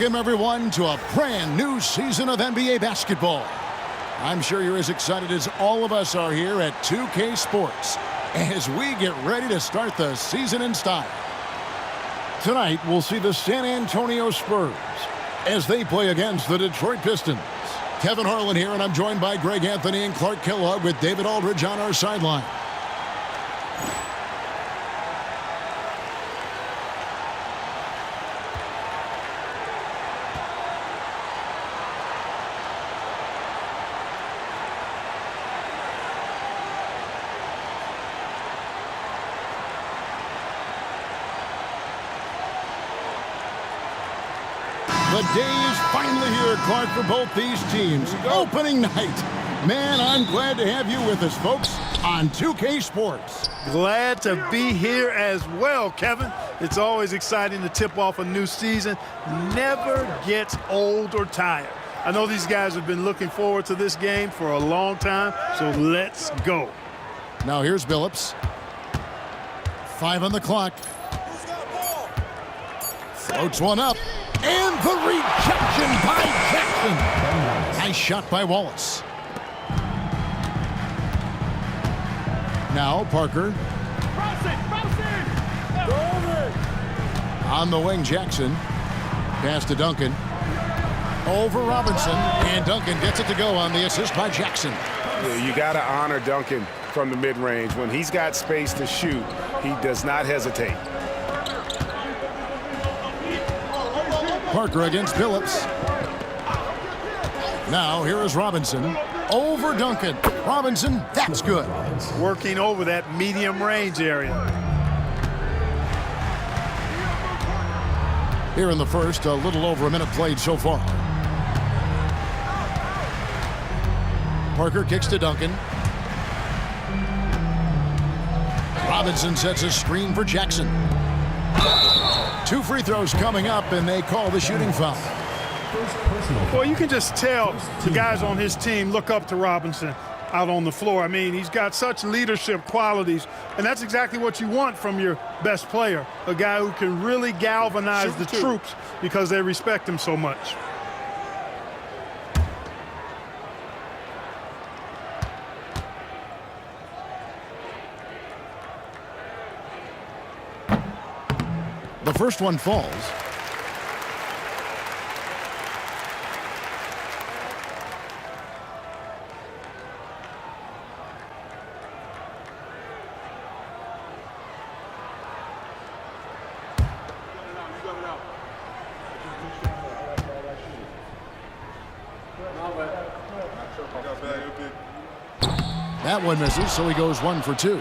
Welcome everyone to a brand new season of NBA basketball. I'm sure you're as excited as all of us are here at 2K Sports as we get ready to start the season in style. Tonight we'll see the San Antonio Spurs as they play against the Detroit Pistons. Kevin Harlan here, and I'm joined by Greg Anthony and Clark Kellogg with David Aldridge on our sideline. The day is finally here, Clark, for both these teams. Opening night. Man, I'm glad to have you with us, folks, on 2K Sports. Glad to be here as well, Kevin. It's always exciting to tip off a new season. Never gets old or tired. I know these guys have been looking forward to this game for a long time, so let's go. Now here's Billups. 5 on the clock. Floats one up. And the rejection by Jackson. Nice shot by Wallace. Now Parker. On the wing, Jackson. Pass to Duncan. Over Robinson. And Duncan gets it to go on the assist by Jackson. Yeah, you got to honor Duncan from the mid-range. When he's got space to shoot, he does not hesitate. Parker against Billups. Now here is Robinson. Over Duncan. Robinson, that's good. Working over that medium range area. Here in the first, a little over a minute played so far. Parker kicks to Duncan. Robinson sets a screen for Jackson. 2 free throws coming up, and they call the shooting foul. Well, you can just tell the guys on his team look up to Robinson out on the floor. I mean, he's got such leadership qualities, and that's exactly what you want from your best player, a guy who can really galvanize the troops because they respect him so much. The first one falls. That one misses, so he goes 1 for 2.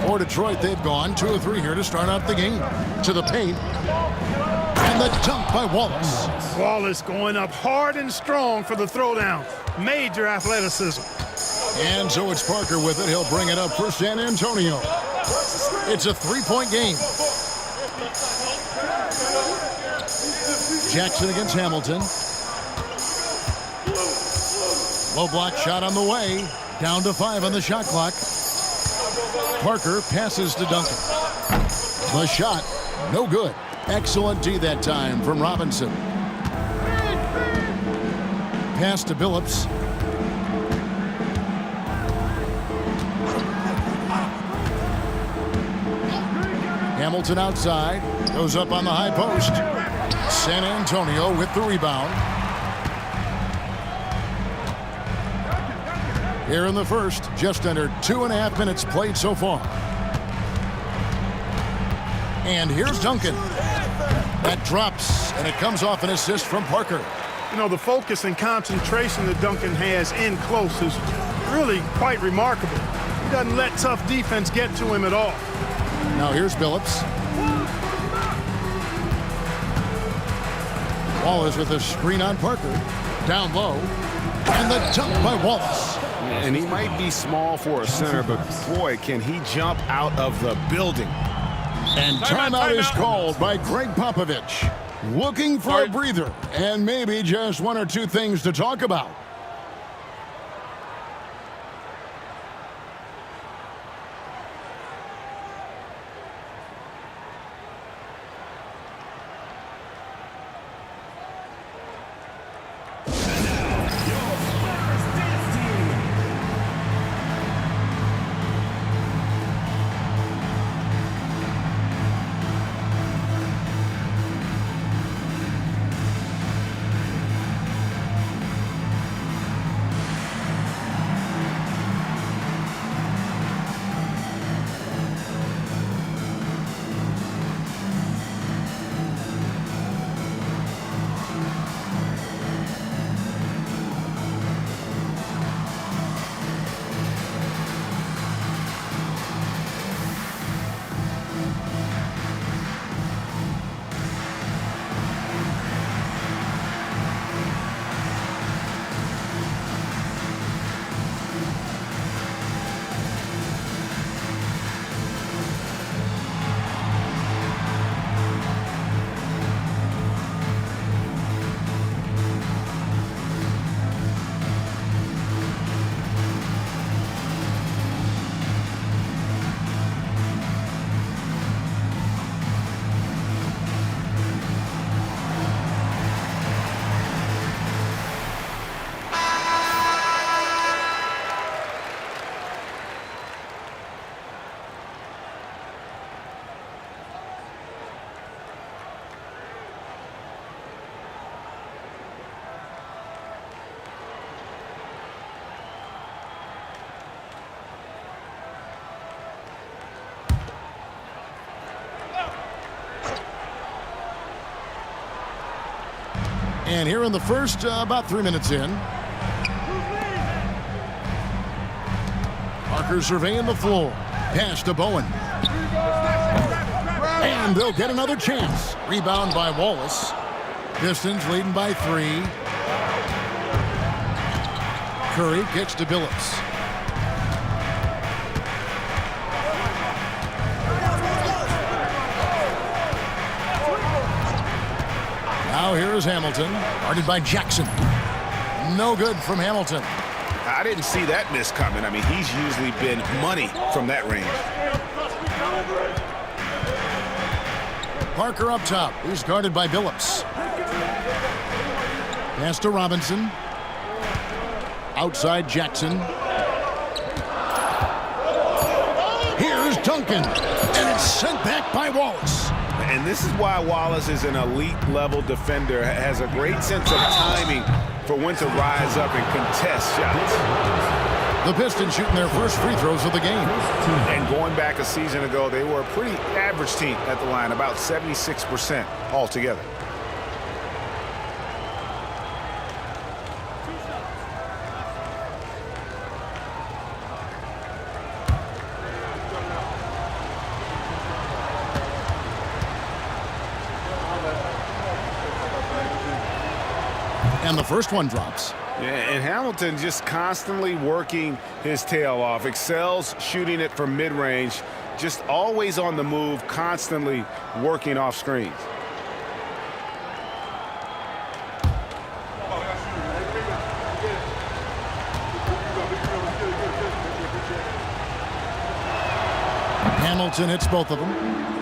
For Detroit, they've gone 2 of 3 here to start out the game. To the paint. And the dunk by Wallace. Wallace going up hard and strong for the throwdown. Major athleticism. And so it's Parker with it. He'll bring it up for San Antonio. It's a 3-point game. Jackson against Hamilton. Low block shot on the way. Down to 5 on the shot clock. Parker passes to Duncan. The shot, no good. Excellent D that time from Robinson. Pass to Billups. Hamilton outside. Goes up on the high post. San Antonio with the rebound. Here in the first, just under 2.5 minutes played so far. And here's Duncan. That drops, and it comes off an assist from Parker. You know, the focus and concentration that Duncan has in close is really quite remarkable. He doesn't let tough defense get to him at all. Now here's Billups. Wallace with a screen on Parker. Down low. And the dunk by Wallace. And he might be small for a center, but boy, can he jump out of the building. And timeout is called by Greg Popovich. Looking for a breather and maybe just 1 or 2 things to talk about. And here in the first, about 3 minutes in. Parker surveying the floor. Pass to Bowen. And they'll get another chance. Rebound by Wallace. Pistons leading by 3. Curry kicks to Billups. Now here is Hamilton, guarded by Jackson. No good from Hamilton. I didn't see that miss coming. I mean, he's usually been money from that range. Parker up top. He's guarded by Billups. Pass to Robinson. Outside Jackson. Here's Duncan. And it's sent back by Wallace. And this is why Wallace is an elite-level defender, has a great sense of timing for when to rise up and contest shots. The Pistons shooting their first free throws of the game. And going back a season ago, they were a pretty average team at the line, about 76% altogether. And the first one drops. Yeah, and Hamilton just constantly working his tail off, excels shooting it from mid-range, just always on the move, constantly working off screens. Hamilton hits both of them.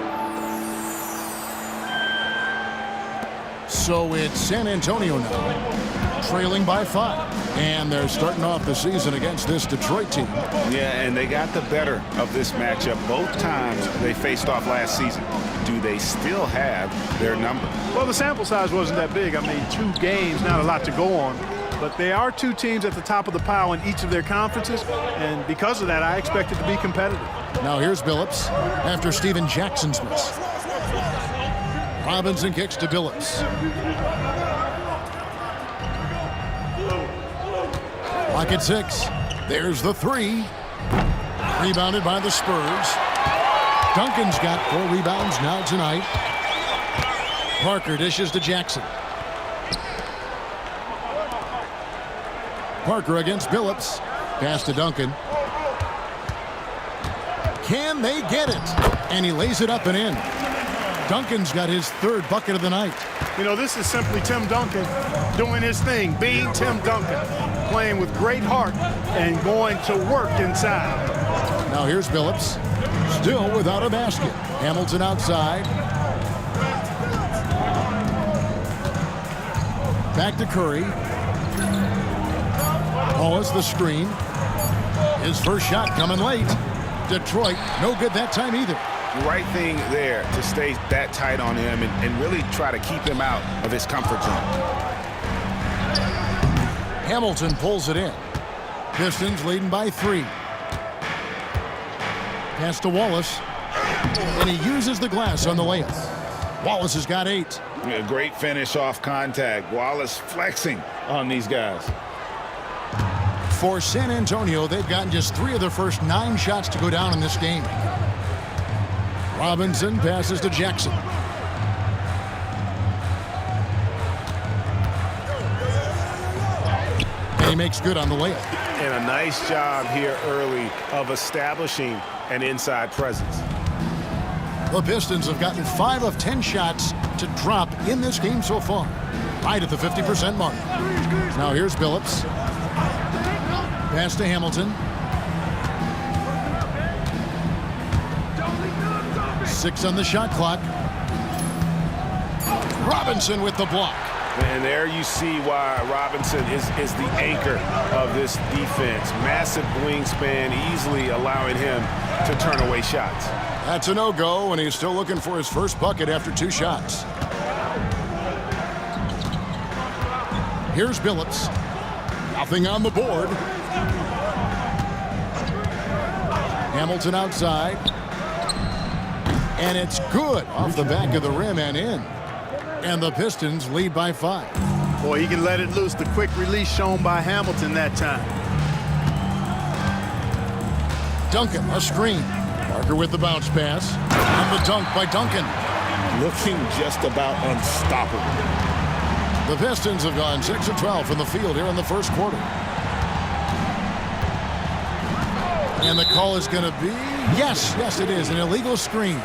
So it's San Antonio now, trailing by 5. And they're starting off the season against this Detroit team. Yeah, and they got the better of this matchup both times they faced off last season. Do they still have their number? Well, the sample size wasn't that big. I mean, 2 games, not a lot to go on. But they are 2 teams at the top of the pile in each of their conferences. And because of that, I expect it to be competitive. Now here's Billups after Steven Jackson's miss. Robinson kicks to Billups. Clock at 6. There's the 3. Rebounded by the Spurs. Duncan's got 4 rebounds now tonight. Parker dishes to Jackson. Parker against Billups. Pass to Duncan. Can they get it? And he lays it up and in. Duncan's got his 3rd bucket of the night. You know, this is simply Tim Duncan doing his thing, being Tim Duncan, playing with great heart and going to work inside. Now here's Billups, still without a basket. Hamilton outside. Back to Curry. Wallace the screen. His first shot coming late. Detroit, no good that time either. Right thing there to stay that tight on him and really try to keep him out of his comfort zone. Hamilton pulls it in. Pistons leading by 3. Pass to Wallace. And he uses the glass on the layup. Wallace has got 8. A great finish off contact. Wallace flexing on these guys. For San Antonio, they've gotten just 3 of their first 9 shots to go down in this game. Robinson passes to Jackson. And he makes good on the layup. And a nice job here early of establishing an inside presence. The Pistons have gotten 5 of 10 shots to drop in this game so far. Right at the 50% mark. Now here's Billups. Pass to Hamilton. 6 on the shot clock. Robinson with the block. And there you see why Robinson is the anchor of this defense. Massive wingspan, easily allowing him to turn away shots. That's a no-go, and he's still looking for his first bucket after 2 shots. Here's Billups. Nothing on the board. Hamilton outside. And it's good off the back of the rim and in. And the Pistons lead by 5. Boy, he can let it loose. The quick release shown by Hamilton that time. Duncan, a screen. Parker with the bounce pass. And the dunk by Duncan. Looking just about unstoppable. The Pistons have gone 6 of 12 from the field here in the first quarter. And the call is going to be, yes, it is, an illegal screen.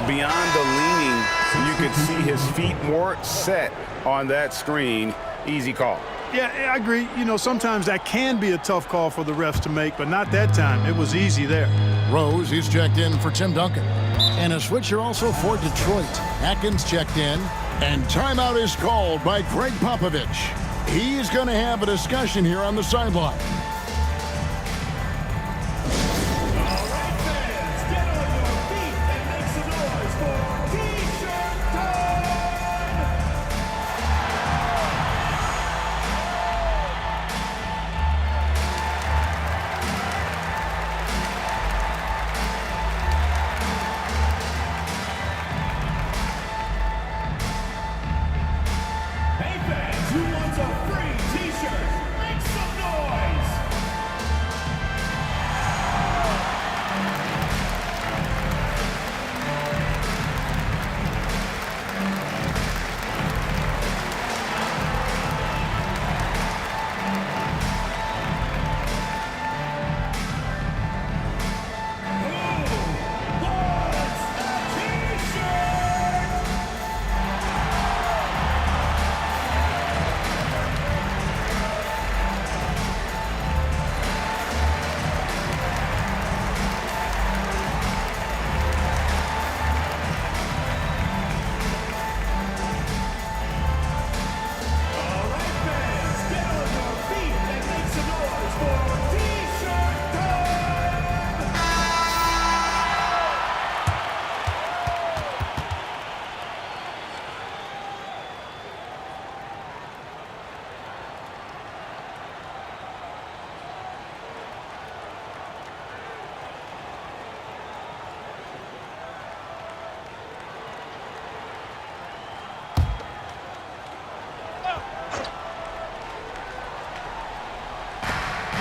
Beyond the leaning, you could see his feet more set on that screen. Easy call. Yeah, I agree. You know, sometimes that can be a tough call for the refs to make, but not that time. It was easy there. Rose, he's checked in for Tim Duncan. And a switcher also for Detroit. Atkins checked in. And timeout is called by Greg Popovich. He's going to have a discussion here on the sideline.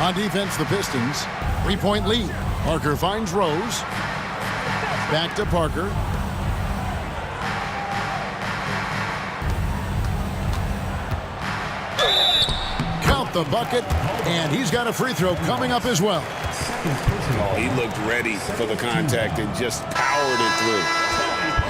On defense, the Pistons. 3-point lead. Parker finds Rose. Back to Parker. Count the bucket. And he's got a free throw coming up as well. Oh, he looked ready for the contact and just powered it through.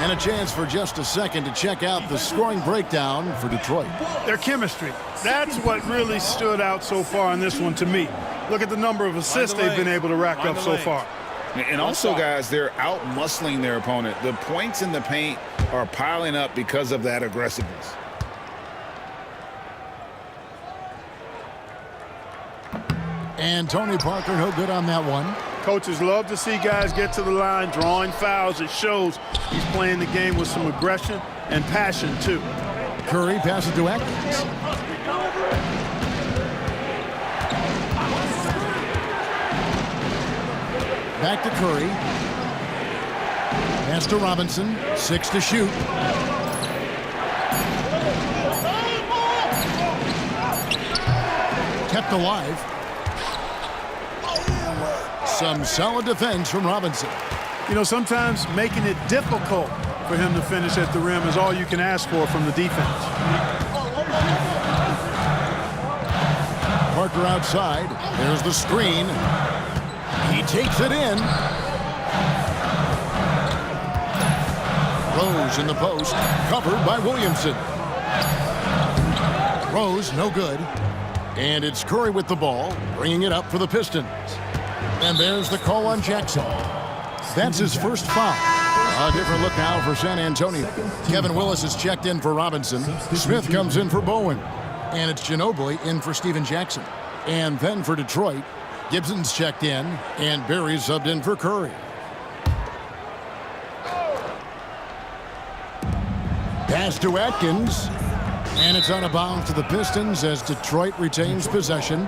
And a chance for just a second to check out the scoring breakdown for Detroit. Their chemistry. That's what really stood out so far in this one to me. Look at the number of assists they've been able to rack up so far. And also, guys, they're out-muscling their opponent. The points in the paint are piling up because of that aggressiveness. And Tony Parker, no good on that one. Coaches love to see guys get to the line, drawing fouls. It shows he's playing the game with some aggression and passion, too. Curry passes to Atkins. Back to Curry. Pass to Robinson. 6 to shoot. Kept alive. Some solid defense from Robinson. You know, sometimes making it difficult for him to finish at the rim is all you can ask for from the defense. Parker outside. There's the screen. He takes it in. Rose in the post. Covered by Williamson. Rose, no good. And it's Curry with the ball, bringing it up for the Pistons. And there's the call on Jackson. That's his first foul. A different look now for San Antonio. Kevin Willis is checked in for Robinson. Smith comes in for Bowen. And it's Ginobili in for Steven Jackson. And then for Detroit, Gibson's checked in, and Barry's subbed in for Curry. Pass to Atkins. And it's out of bounds to the Pistons as Detroit retains possession.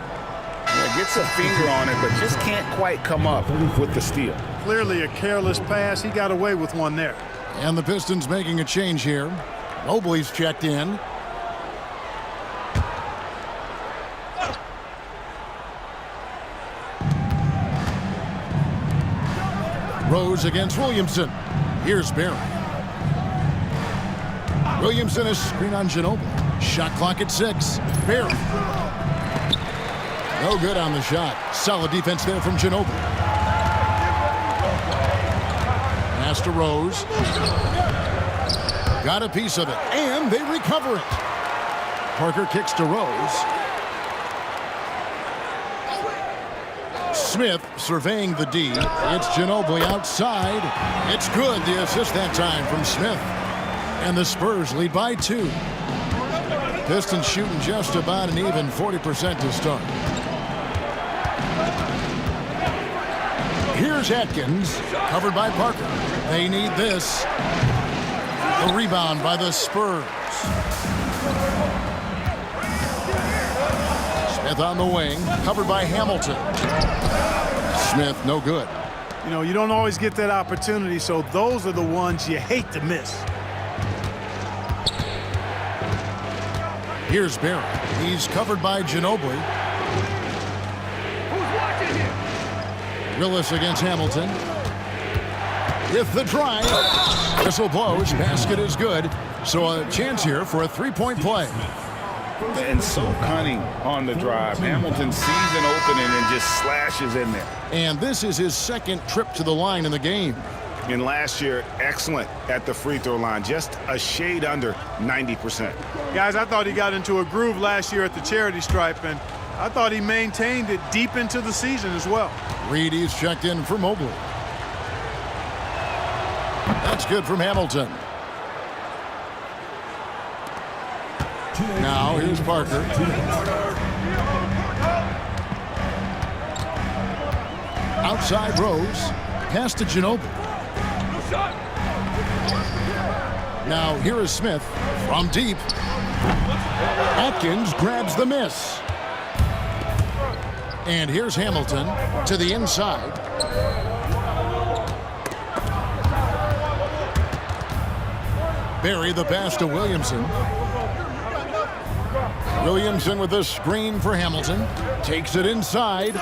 Yeah, gets a finger on it, but just can't quite come up with the steal. Clearly a careless pass. He got away with one there. And the Pistons making a change here. Mobley's checked in. Rose against Williamson. Here's Barry. Williamson is screen on Ginobili. Shot clock at 6. Barry. No good on the shot. Solid defense there from Ginobili. Pass to Rose. Got a piece of it, and they recover it. Parker kicks to Rose. Smith surveying the D. It's Ginobili outside. It's good. The assist that time from Smith. And the Spurs lead by 2. Pistons shooting just about an even 40% to start. Here's Atkins, covered by Parker. They need this. The rebound by the Spurs. Smith on the wing, covered by Hamilton. Smith, no good. You know, you don't always get that opportunity, so those are the ones you hate to miss. Here's Barry. He's covered by Ginobili. Willis against Hamilton. With the drive. Whistle blows. Basket is good. So a chance here for a three-point play. And so cunning on the drive. Hamilton sees an opening and just slashes in there. And this is his second trip to the line in the game. And last year, excellent at the free throw line. Just a shade under 90%. Guys, I thought he got into a groove last year at the charity stripe, and I thought he maintained it deep into the season as well. Reedy's checked in for Mobley. That's good from Hamilton. Now here's Parker. Outside Rose. Pass to Ginobili. Now here is Smith from deep. Atkins grabs the miss. And here's Hamilton to the inside. Barry the pass to Williamson. Williamson with the screen for Hamilton. Takes it inside.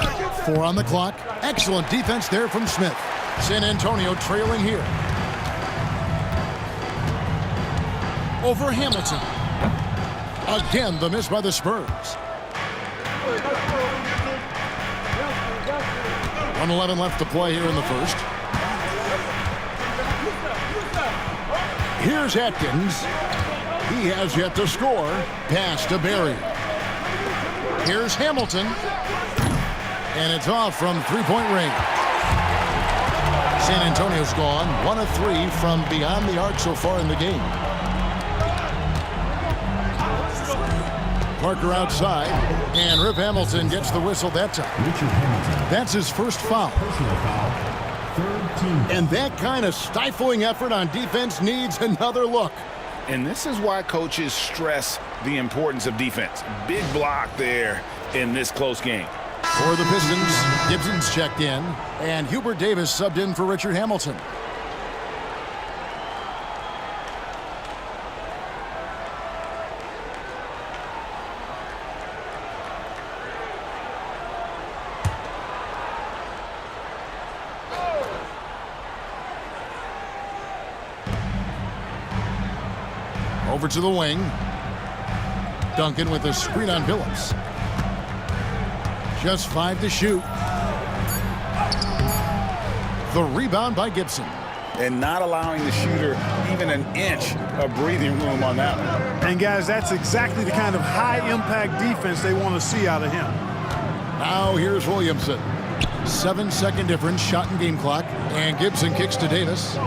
4 on the clock. Excellent defense there from Smith. San Antonio trailing here. Over Hamilton. Again, the miss by the Spurs. 1:11 left to play here in the first. Here's Atkins. He has yet to score. Pass to Barry. Here's Hamilton. And it's off from three-point range. San Antonio's gone 1 of 3 from beyond the arc so far in the game. Parker outside, and Rip Hamilton gets the whistle that time. That's his first foul. And that kind of stifling effort on defense needs another look. And this is why coaches stress the importance of defense. Big block there in this close game. For the Pistons, Gibson's checked in, and Hubert Davis subbed in for Richard Hamilton. Over to the wing. Duncan with a screen on Phillips. Just 5 to shoot. The rebound by Gibson. And not allowing the shooter even an inch of breathing room on that one. And guys, that's exactly the kind of high-impact defense they want to see out of him. Now here's Williamson. 7-second difference, shot and game clock. And Gibson kicks to Davis.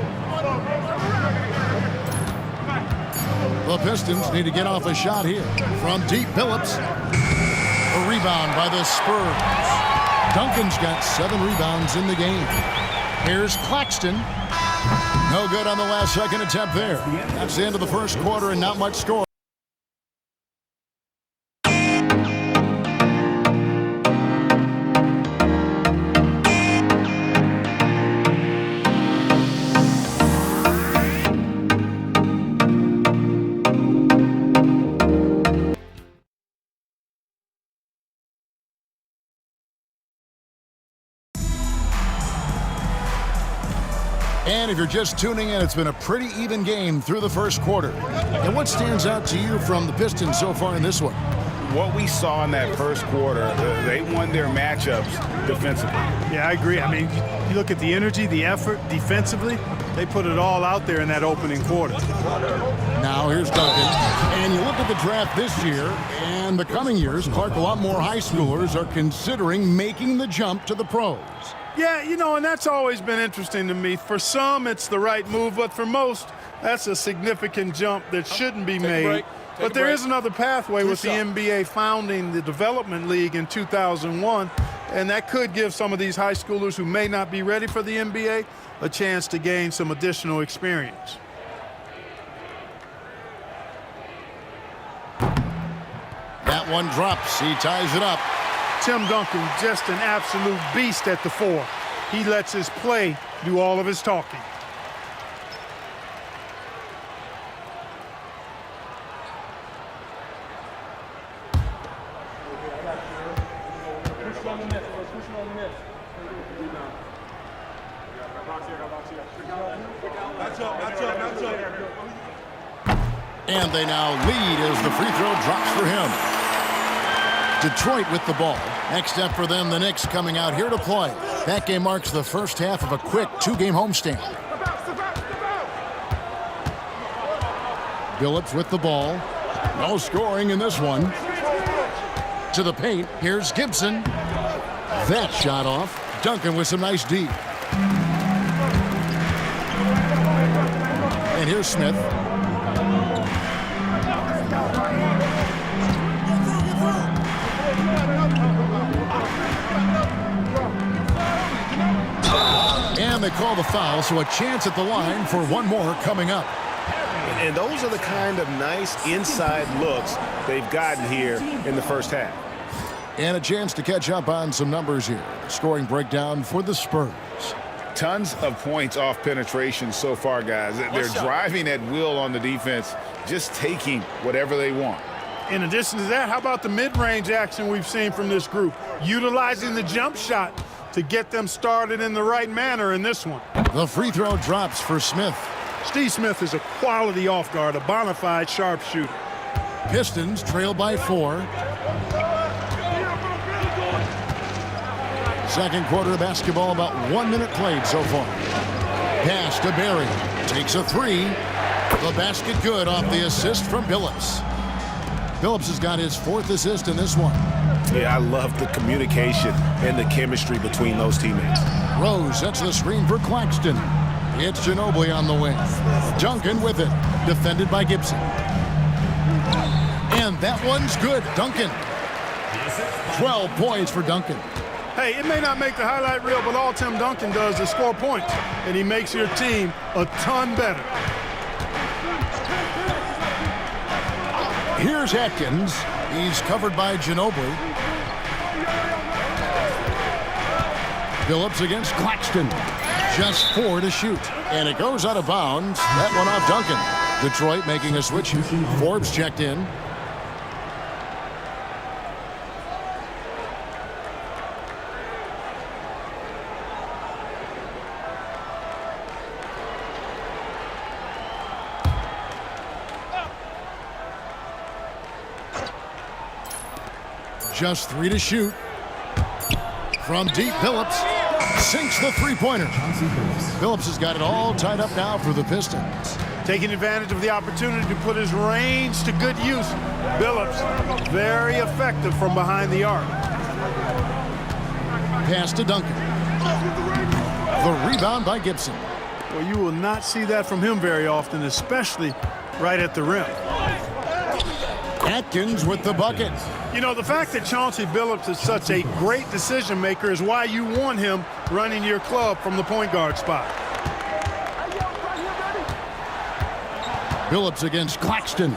The Pistons need to get off a shot here. From deep, Phillips. A rebound by the Spurs. Duncan's got 7 rebounds in the game. Here's Claxton. No good on the last second attempt there. That's the end of the first quarter and not much score. And if you're just tuning in, it's been a pretty even game through the first quarter. And what stands out to you from the Pistons so far in this one? What we saw in that first quarter, they won their matchups defensively. Yeah, I agree. I mean, you look at the energy, the effort defensively, they put it all out there in that opening quarter. Now here's Duncan. And you look at the draft this year and the coming years, Clark, a lot more high schoolers are considering making the jump to the pros. Yeah, you know, and that's always been interesting to me. For some, it's the right move, but for most, that's a significant jump that shouldn't be made. But there is another pathway with the NBA founding the Development League in 2001, and that could give some of these high schoolers who may not be ready for the NBA a chance to gain some additional experience. That one drops. He ties it up. Tim Duncan, just an absolute beast at the 4. He lets his play do all of his talking. And they now lead as the free throw drops for him. Detroit with the ball. Next up for them, the Knicks coming out here to play. That game marks the first half of a quick 2-game homestand. Billups with the ball. No scoring in this one. To the paint. Here's Gibson. That shot off. Duncan with some nice D. And here's Smith. And they call the foul, so a chance at the line for one more coming up. And those are the kind of nice inside looks they've gotten here in the first half. And a chance to catch up on some numbers here. Scoring breakdown for the Spurs. Tons of points off penetration so far, guys. They're driving at will on the defense, just taking whatever they want. In addition to that, how about the mid-range action we've seen from this group? Utilizing the jump shot to get them started in the right manner in this one. The free throw drops for Smith. Steve Smith is a quality off guard, a bona fide sharpshooter. Pistons trail by 4. Second quarter of basketball, about 1 minute played so far. Pass to Barry. Takes a 3. The basket good off the assist from Billups. Billups has got his 4th assist in this one. Yeah, I love the communication and the chemistry between those teammates. Rose sets the screen for Claxton. It's Ginobili on the wing. Duncan with it. Defended by Gibson. And that one's good. Duncan. 12 points for Duncan. Hey, it may not make the highlight reel, but all Tim Duncan does is score points, and he makes your team a ton better. Here's Atkins. He's covered by Ginobili. Billups against Claxton. Just 4 to shoot. And it goes out of bounds. That one off Duncan. Detroit making a switch. Forbes checked in. Just 3 to shoot. From deep, Billups sinks the three-pointer. Billups has got it all tied up now for the Pistons. Taking advantage of the opportunity to put his range to good use. Billups, very effective from behind the arc. Pass to Duncan. The rebound by Gibson. Well, you will not see that from him very often, especially right at the rim. Atkins with the bucket. You know, the fact that Chauncey Billups is such a great decision maker is why you want him running your club from the point guard spot. Billups against Claxton.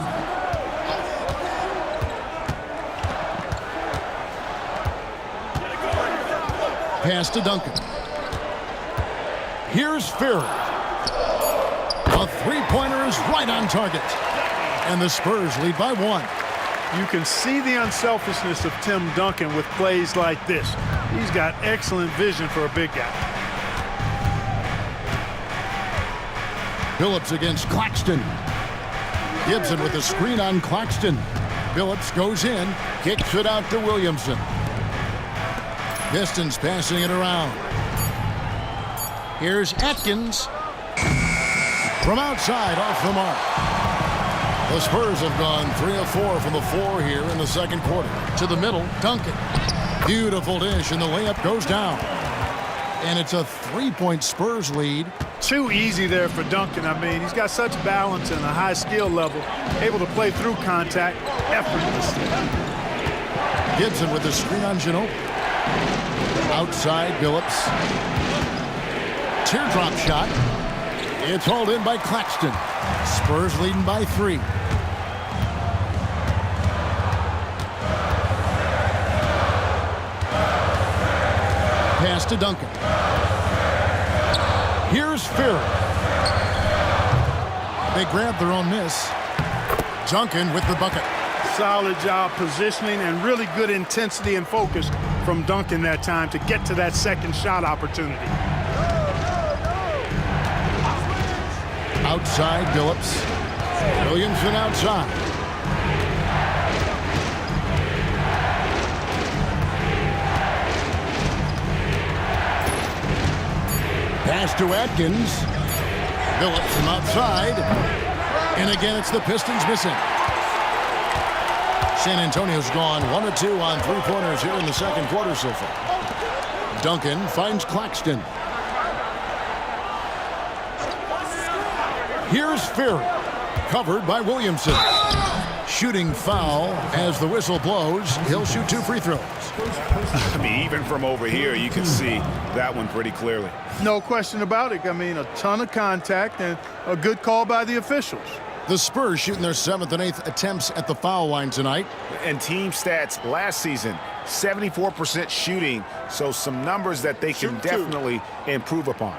Pass to Duncan. Here's Ferry. A three-pointer is right on target. And the Spurs lead by 1. You can see the unselfishness of Tim Duncan with plays like this. He's got excellent vision for a big guy. Billups against Claxton. Gibson with a screen on Claxton. Billups goes in, kicks it out to Williamson. Pistons passing it around. Here's Atkins. From outside, off the mark. The Spurs have gone 3 of 4 from the floor here in the second quarter. To the middle, Duncan. Beautiful dish, and the layup goes down. And it's a 3-point Spurs lead. Too easy there for Duncan. I mean, he's got such balance and a high skill level, able to play through contact effortlessly. Gibson with the screen on Ginobili. Outside, Billups. Teardrop shot. It's hauled in by Claxton. Spurs leading by 3. Pass to Duncan. Here's Ferry. They grab their own miss. Duncan with the bucket. Solid job positioning and really good intensity and focus from Duncan that time to get to that second shot opportunity. Outside, Billups. Williamson outside. Pass to Atkins. Billups from outside. And again, it's the Pistons missing. San Antonio's gone 1 of 2 on 3-pointers here in the second quarter so far. Duncan finds Claxton. Here's Ferry. Covered by Williamson. Shooting foul as the whistle blows. He'll shoot 2 free throws. I mean, even from over here, you can see that one pretty clearly. No question about it. I mean, a ton of contact and a good call by the officials. The Spurs shooting their 7th and 8th attempts at the foul line tonight. And team stats last season, 74% shooting, so some numbers that they can definitely improve upon.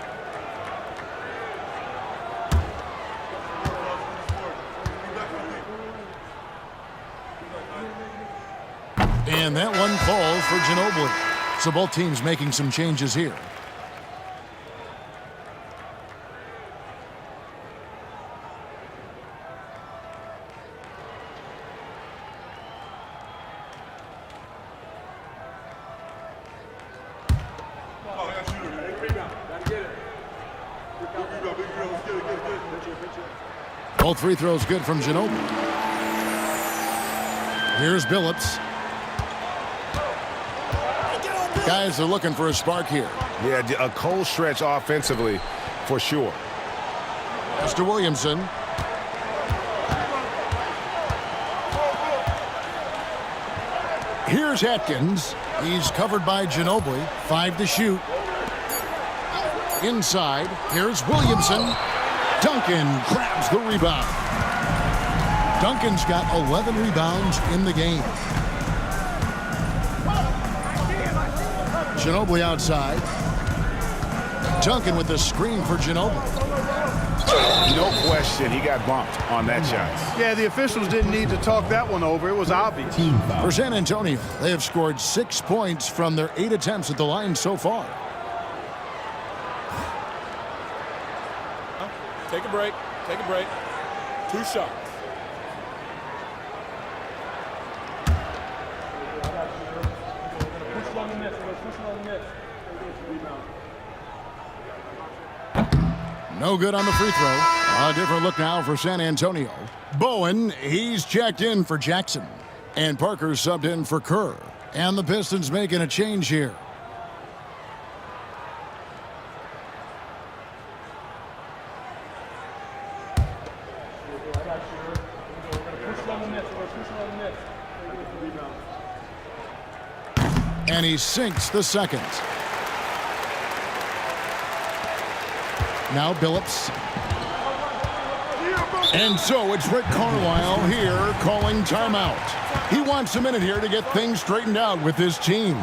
And that one falls for Ginobili. So both teams making some changes here. Both free throws good from Ginobili. Here's Billups. Guys are looking for a spark here. Yeah, a cold stretch offensively for sure. Mr. Williamson. Here's Atkins. He's covered by Ginobili. 5 to shoot. Inside. Here's Williamson. Duncan grabs the rebound. Duncan's got 11 rebounds in the game. Ginobili outside. Duncan with the screen for Ginobili. No question, he got bumped on that shot. Yeah, the officials didn't need to talk that one over. It was obvious. For San Antonio, they have scored 6 points from their 8 attempts at the line so far. Take a break. Take a break. 2 shots. No good on the free throw. A different look now for San Antonio. Bowen, he's checked in for Jackson. And Parker subbed in for Kerr. And the Pistons making a change here. And he sinks the second. Now Billups. And so it's Rick Carlisle here calling timeout. He wants a minute here to get things straightened out with his team.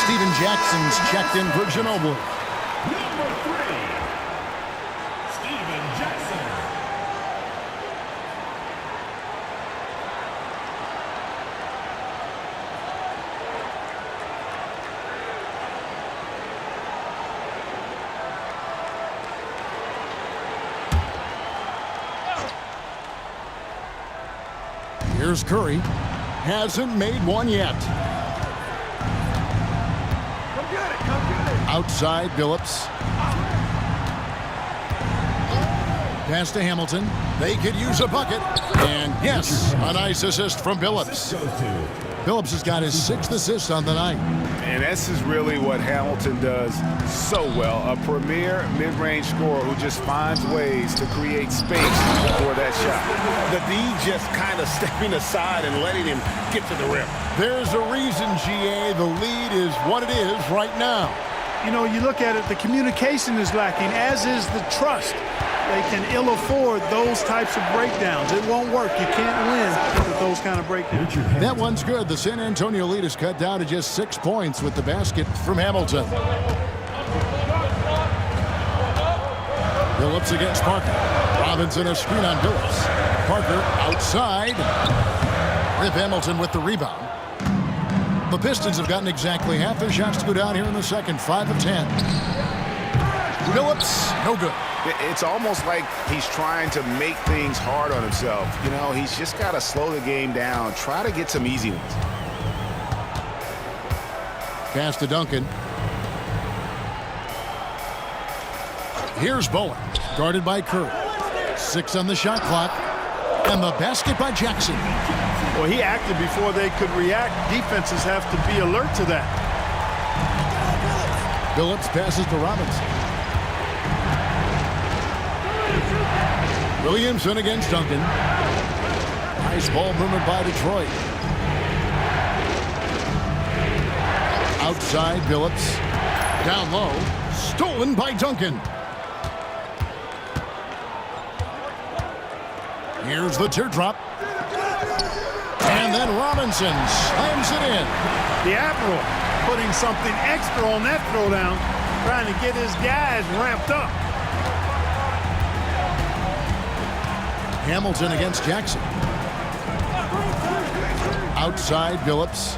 Steven Jackson's checked in for Ginobili. Number 3, Steven Jackson. Here's Curry. Hasn't made one yet. Outside, Billups. Pass to Hamilton. They could use a bucket. And yes, a nice assist from Billups. Billups has got his 6th assist on the night. And this is really what Hamilton does so well. A premier mid-range scorer who just finds ways to create space for that shot. The D just kind of stepping aside and letting him get to the rim. There's a reason, GA, the lead is what it is right now. You know, you look at it, the communication is lacking, as is the trust. They can ill afford those types of breakdowns. It won't work. You can't win with those kind of breakdowns. That one's good. The San Antonio lead is cut down to just 6 points with the basket from Hamilton. Billups against Parker. Robinson a screen on Billups. Parker outside. Rip Hamilton with the rebound. The Pistons have gotten exactly half their shots to go down here in the second. 5 of 10. Billups, no good. It's almost like he's trying to make things hard on himself. You know, he's just got to slow the game down. Try to get some easy ones. Pass to Duncan. Here's Bowen, guarded by Curry. 6 on the shot clock. And the basket by Jackson. Well, he acted before they could react. Defenses have to be alert to that. Billups passes to Robinson. Williamson against Duncan. Nice ball movement by Detroit. Outside, Billups. Down low. Stolen by Duncan. Here's the teardrop. And then Robinson slams it in. The Admiral putting something extra on that throwdown, trying to get his guys ramped up. Hamilton against Jackson. Outside, Billups.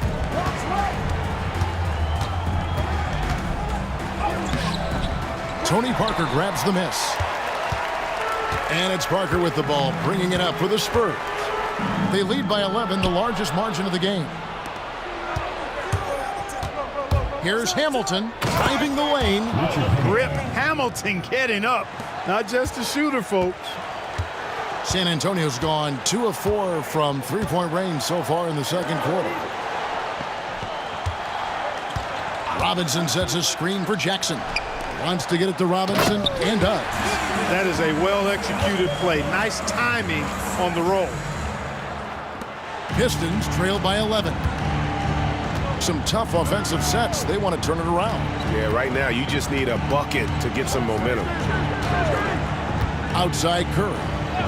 Tony Parker grabs the miss. And it's Parker with the ball, bringing it up for the Spurs. They lead by 11, the largest margin of the game. Here's Hamilton driving the lane. Rip Hamilton getting up. Not just a shooter, folks. San Antonio's gone 2 of 4 from three-point range so far in the second quarter. Robinson sets a screen for Jackson. Wants to get it to Robinson and does. That is a well-executed play. Nice timing on the roll. Pistons trail by 11. Some tough offensive sets. They want to turn it around. Yeah, right now you just need a bucket to get some momentum. Outside Curry.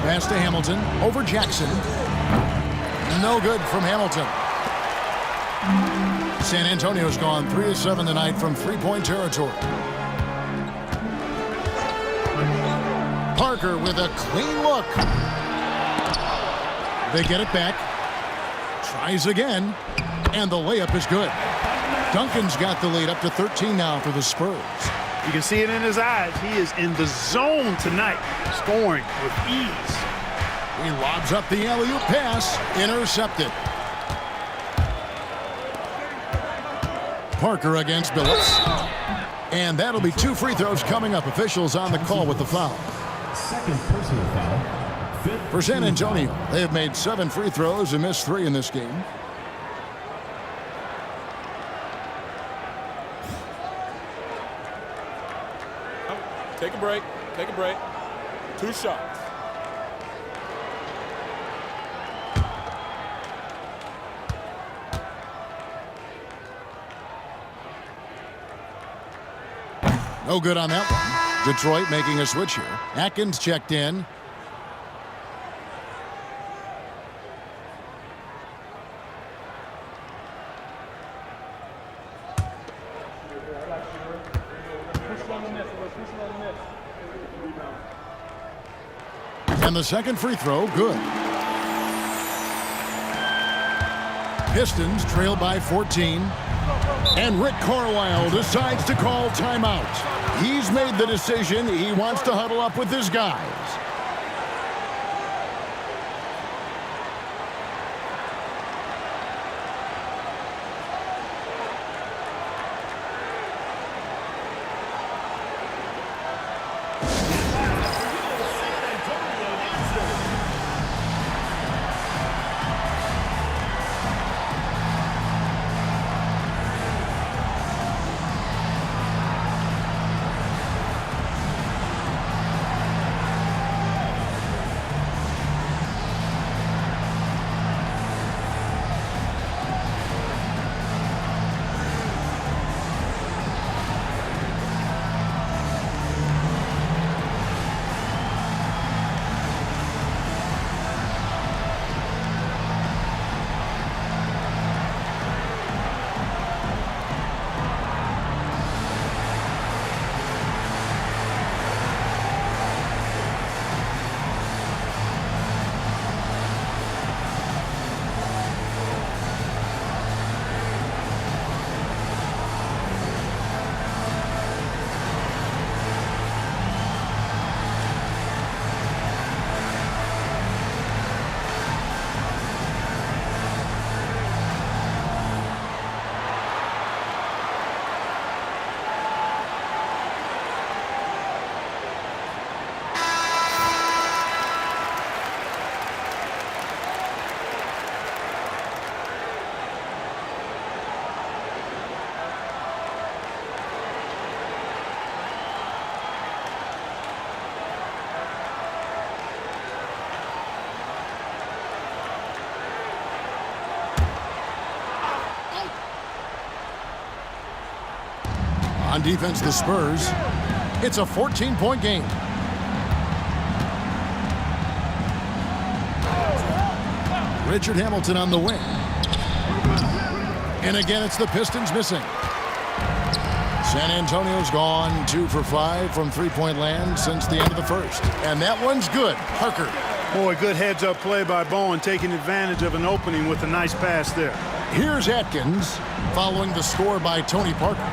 Pass to Hamilton. Over Jackson. No good from Hamilton. San Antonio's gone 3 of 7 tonight from three-point territory. Parker with a clean look. They get it back. Tries again. And the layup is good. Duncan's got the lead up to 13 now for the Spurs. You can see it in his eyes. He is in the zone tonight, scoring with ease. He lobs up the alley-oop pass. Intercepted. Parker against Billups. And that'll be 2 free throws coming up. Officials on the call with the foul. Second personal foul. For San Antonio, they have made 7 free throws and missed 3 in this game. Take a break. Take a break. 2 shots. No good on that one. Detroit making a switch here. Atkins checked in. And the second free throw, good. Pistons trail by 14. And Rick Carlisle decides to call timeout. He's made the decision. He wants to huddle up with his guys. On defense, the Spurs. It's a 14-point game. Richard Hamilton on the wing. And again, it's the Pistons missing. San Antonio's gone 2 for 5 from three-point land since the end of the first. And that one's good. Parker. Boy, good heads-up play by Bowen, taking advantage of an opening with a nice pass there. Here's Atkins following the score by Tony Parker.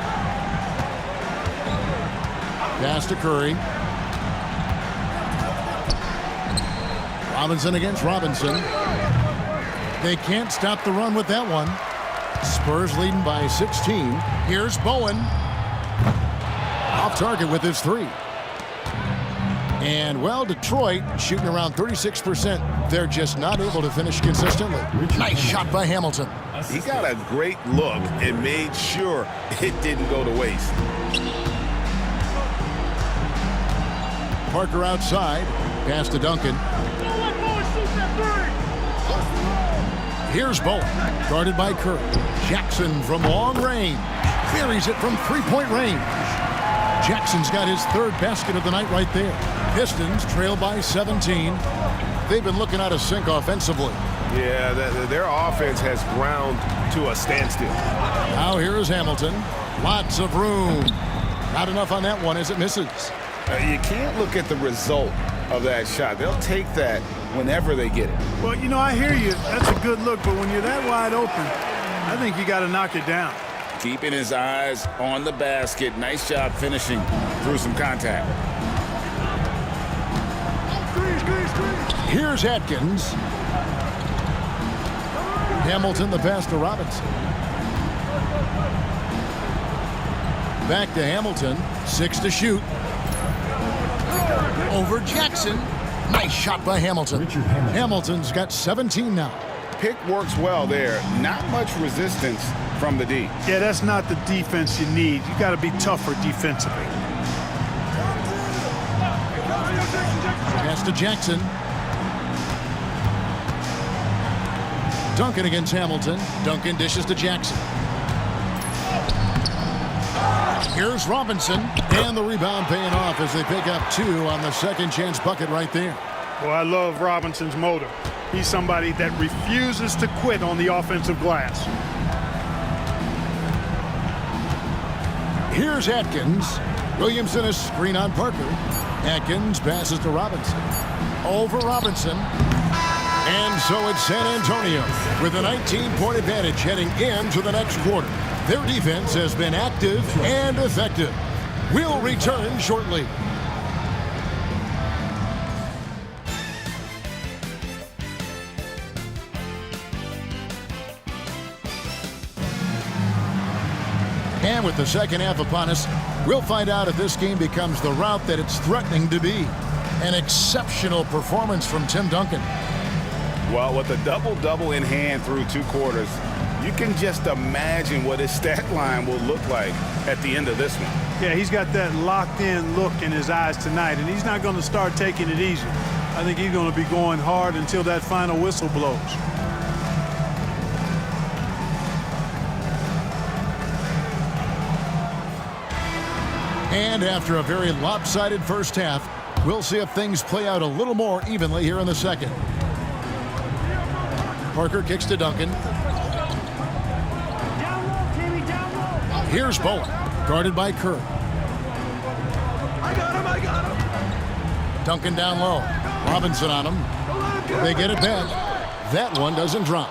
Pass to Curry. Robinson against Robinson. They can't stop the run with that one. Spurs leading by 16. Here's Bowen. Off target with his three. And, well, Detroit shooting around 36%. They're just not able to finish consistently. Nice shot by Hamilton. He got a great look and made sure it didn't go to waste. Parker outside. Pass to Duncan. Here's Bowen. Guarded by Curry. Jackson from long range. Clears it from three-point range. Jackson's got his third basket of the night right there. Pistons trail by 17. They've been looking out of sync offensively. Yeah, their offense has ground to a standstill. Now here is Hamilton. Lots of room. Not enough on that one as it misses. You can't look at the result of that shot. They'll take that whenever they get it. Well, you know, I hear you. That's a good look, but when you're that wide open, I think you got to knock it down. Keeping his eyes on the basket. Nice job finishing through some contact. Here's Atkins. Hamilton, the pass to Robinson. Back to Hamilton. 6 to shoot. Over Jackson. Nice shot by Hamilton. Hamilton's got 17 now. Pick works well there. Not much resistance from the D. Yeah, that's not the defense you need. You got to be tougher defensively. Pass to Jackson. Duncan against Hamilton. Duncan dishes to Jackson. Here's Robinson. And the rebound paying off as they pick up 2 on the second chance bucket right there. Well, I love Robinson's motor. He's somebody that refuses to quit on the offensive glass. Here's Atkins Williamson a screen on Parker. Atkins passes to Robinson. Over Robinson. And so it's San Antonio with a 19-point advantage heading into the next quarter. Their defense has been active and effective. We'll return shortly. And with the second half upon us, we'll find out if this game becomes the route that it's threatening to be. An exceptional performance from Tim Duncan. Well, with a double-double in hand through 2 quarters, you can just imagine what his stat line will look like at the end of this one. Yeah, he's got that locked-in look in his eyes tonight, and he's not going to start taking it easy. I think he's going to be going hard until that final whistle blows. And after a very lopsided first half, we'll see if things play out a little more evenly here in the second. Parker kicks to Duncan. Here's Bowen, guarded by Curry. I got him. Duncan down low. Robinson on him. They get it back. That one doesn't drop.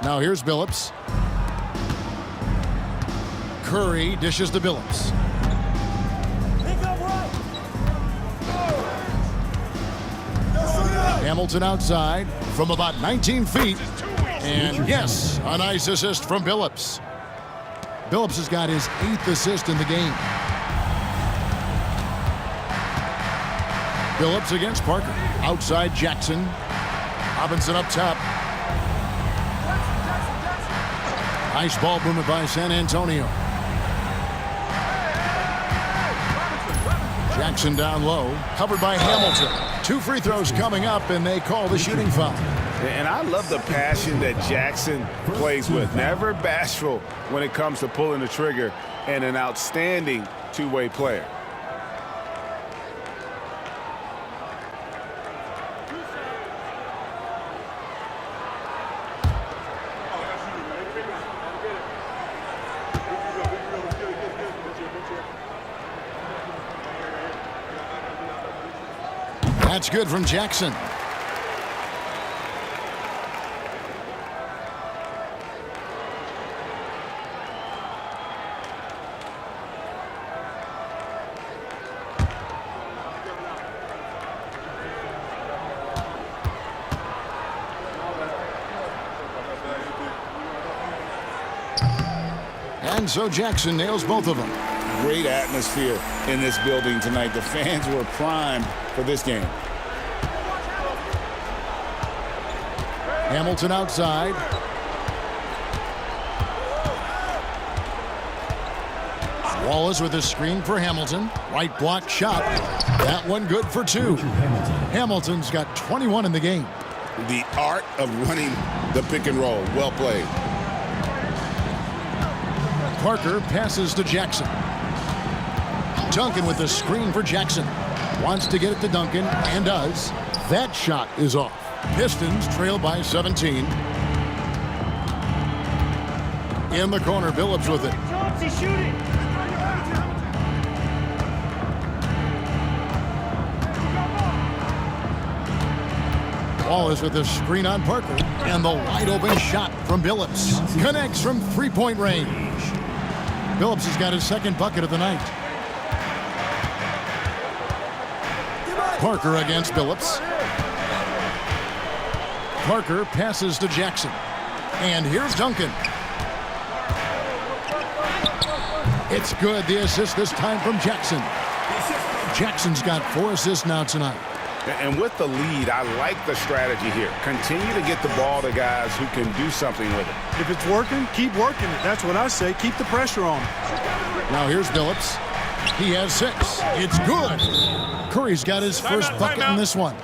Now here's Billups. Curry dishes to Billups. Hamilton outside from about 19 feet. And yes, a nice assist from Billups. Billups has got his 8th assist in the game. Billups against Parker. Outside Jackson. Robinson up top. Nice ball movement by San Antonio. Jackson down low. Covered by Hamilton. 2 free throws coming up, and they call the shooting foul. And I love the passion that Jackson plays with. Never bashful when it comes to pulling the trigger, and an outstanding two-way player. That's good from Jackson. And so Jackson nails both of them. Great atmosphere in this building tonight. The fans were primed for this game. Hamilton outside. Wallace with a screen for Hamilton. Right block shot. That one good for 2. Hamilton's got 21 in the game. The art of running the pick and roll. Well played. Parker passes to Jackson. Duncan with the screen for Jackson. Wants to get it to Duncan, and does. That shot is off. Pistons trail by 17. In the corner, Billups with it. Wallace with the screen on Parker. And the wide open shot from Billups. Connects from 3-point range. Billups has got his 2nd bucket of the night. Parker against Billups. Parker passes to Jackson. And here's Duncan. It's good. The assist this time from Jackson. Jackson's got 4 assists now tonight. And with the lead, I like the strategy here. Continue to get the ball to guys who can do something with it. If it's working, keep working it. That's what I say. Keep the pressure on him. Now here's Billups. He has 6. It's good. Curry's got his first bucket in this one.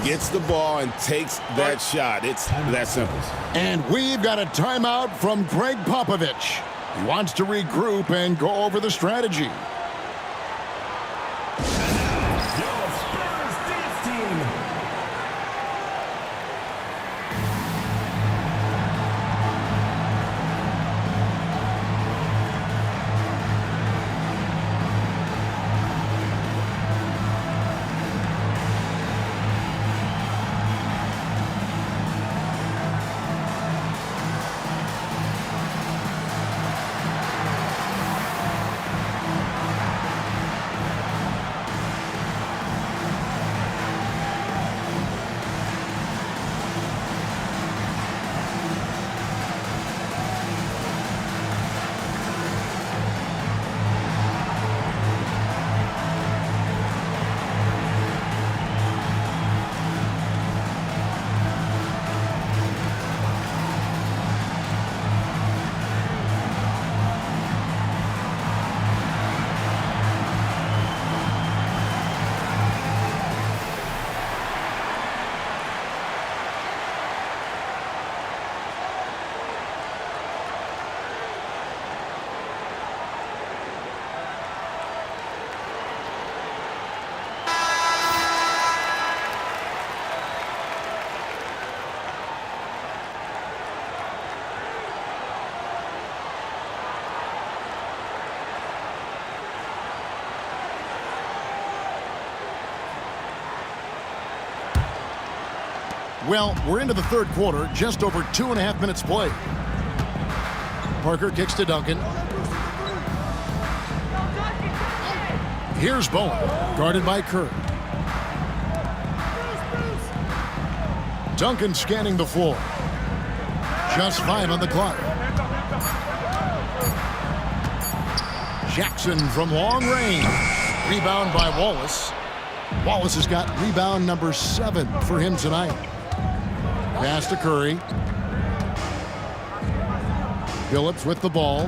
Gets the ball and takes that shot. It's that simple. And we've got a timeout from Greg Popovich. He wants to regroup and go over the strategy. Well, we're into the third quarter, just over 2.5 minutes played. Parker kicks to Duncan. Here's Bowen, guarded by Kerr. Duncan scanning the floor. Just 5 on the clock. Jackson from long range. Rebound by Wallace. Wallace has got rebound number 7 for him tonight. Pass to Curry. Phillips with the ball.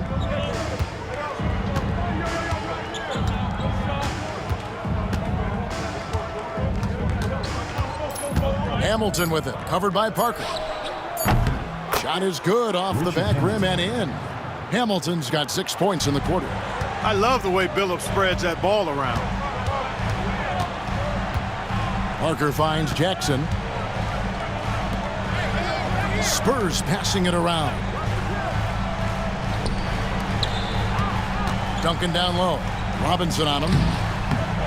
Hamilton with it, covered by Parker. Shot is good off the back rim and in. Hamilton's got 6 points in the quarter. I love the way Billups spreads that ball around. Parker finds Jackson. Spurs passing it around. Duncan down low. Robinson on him.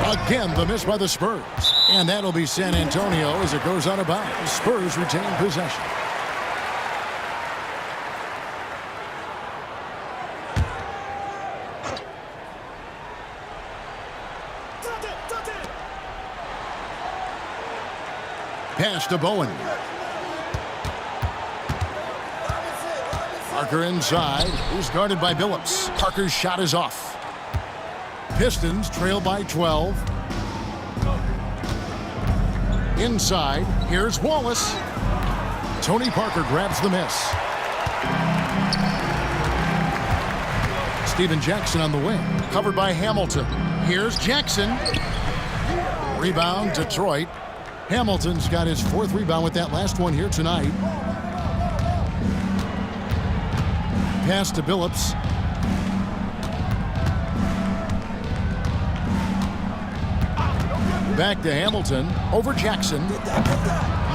Again, the miss by the Spurs. And that'll be San Antonio as it goes out of bounds. Spurs retain possession. Pass to Bowen. Parker inside. He's guarded by Billups. Parker's shot is off. Pistons trail by 12. Inside, here's Wallace. Tony Parker grabs the miss. Steven Jackson on the wing, covered by Hamilton. Here's Jackson. Rebound, Detroit. Hamilton's got his 4th rebound with that last one here tonight. Pass to Billups. Back to Hamilton, over Jackson.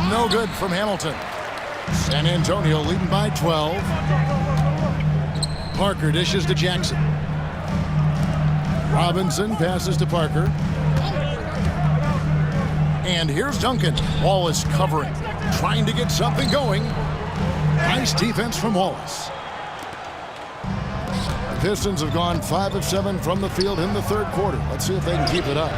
No good from Hamilton. San Antonio leading by 12. Parker dishes to Jackson. Robinson passes to Parker. And here's Duncan. Wallace covering, trying to get something going. Nice defense from Wallace. The Pistons have gone 5 of 7 from the field in the third quarter. Let's see if they can keep it up.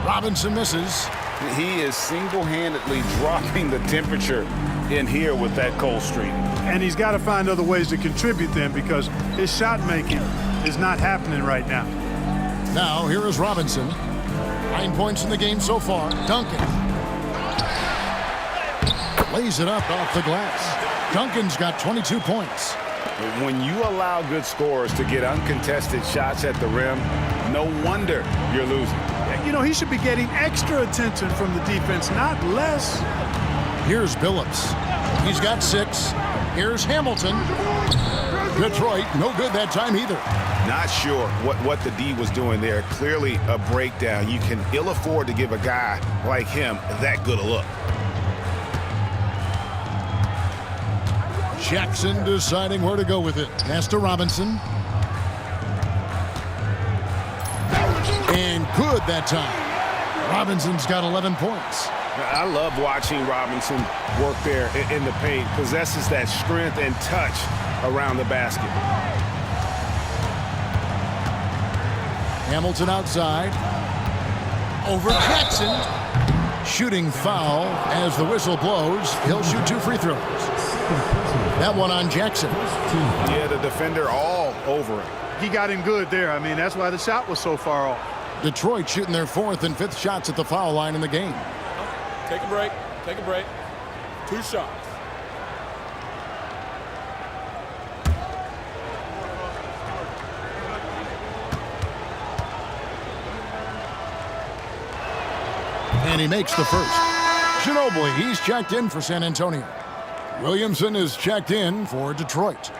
Robinson misses. He is single-handedly dropping the temperature in here with that cold streak. And he's got to find other ways to contribute then, because his shot making is not happening right now. Now here is Robinson. 9 points in the game so far. Duncan lays it up off the glass. Duncan's got 22 points. When you allow good scorers to get uncontested shots at the rim, no wonder you're losing. You know, he should be getting extra attention from the defense, not less. Here's Billups. He's got 6. Here's Hamilton. Detroit, no good that time either. Not sure what the D was doing there. Clearly a breakdown. You can ill afford to give a guy like him that good a look. Jackson deciding where to go with it. Pass to Robinson. And good that time. Robinson's got 11 points. I love watching Robinson work there in the paint. Possesses that strength and touch around the basket. Hamilton outside. Over Jackson. Shooting foul as the whistle blows. He'll shoot 2 free throws. That one on Jackson. Yeah, the defender all over him. He got him good there. I mean, that's why the shot was so far off. Detroit shooting their 4th and 5th shots at the foul line in the game. Take a break. Take a break. 2 shots. And he makes the first. Ginobili, he's checked in for San Antonio. Williamson is checked in for Detroit.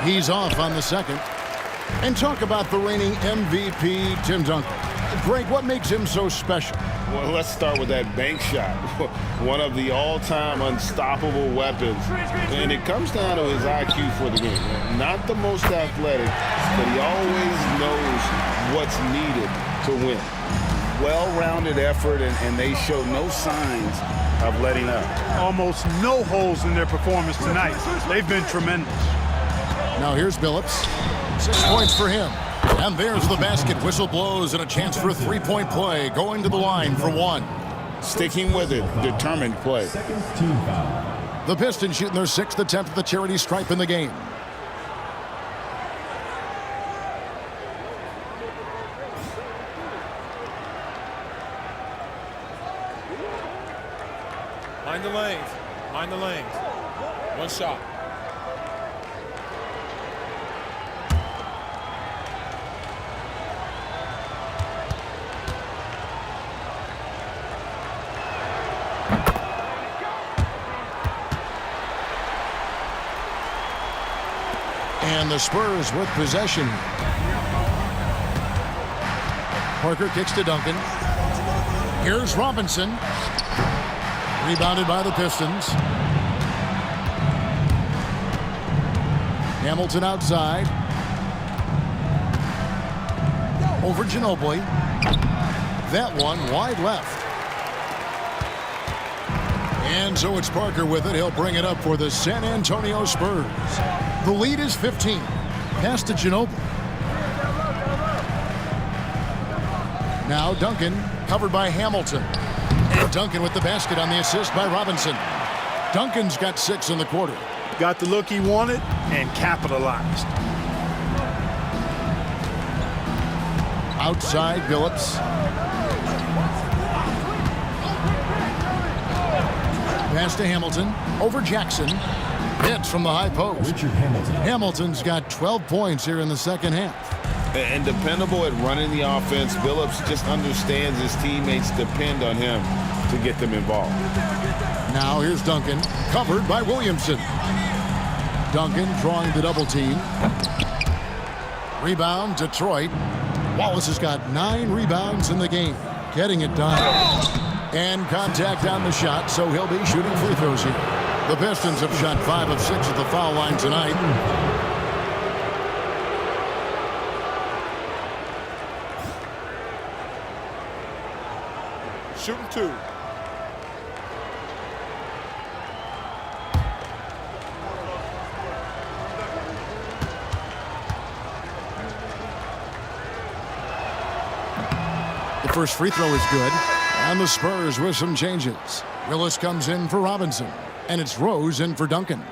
He's off on the second. And talk about the reigning MVP, Tim Duncan. Greg, what makes him so special? Well, let's start with that bank shot. One of the all-time unstoppable weapons. And it comes down to his IQ for the game. Not the most athletic, but he always knows what's needed to win. Well-rounded effort, and they show no signs of letting up. Almost no holes in their performance tonight. They've been tremendous. Now here's Billups. 6 points for him. And there's the basket. Whistle blows and a chance for a three-point play. Going to the line for one. Sticking with it. Determined play. Second team foul. The Pistons shooting their 6th attempt at the charity stripe in the game. Mind the lanes. Mind the lanes. One shot. And the Spurs with possession. Parker kicks to Duncan. Here's Robinson. Rebounded by the Pistons. Hamilton outside. Over Ginobili. That one wide left. And so it's Parker with it. He'll bring it up for the San Antonio Spurs. The lead is 15. Pass to Ginobili. Now Duncan, covered by Hamilton. And Duncan with the basket on the assist by Robinson. Duncan's got 6 in the quarter. Got the look he wanted and capitalized. Outside, Billups. Pass to Hamilton. Over Jackson. Hits from the high post. Richard Hamilton. Hamilton's got 12 points here in the second half. And dependable at running the offense. Billups just understands his teammates depend on him to get them involved. Now here's Duncan, covered by Williamson. Duncan drawing the double team. Rebound, Detroit. Wallace has got 9 rebounds in the game. Getting it done. And contact on the shot, so he'll be shooting free throws here. The Pistons have shot 5 of 6 at the foul line tonight. Shooting 2. The first free throw is good. And the Spurs with some changes. Willis comes in for Robinson. And it's Rose in for Duncan.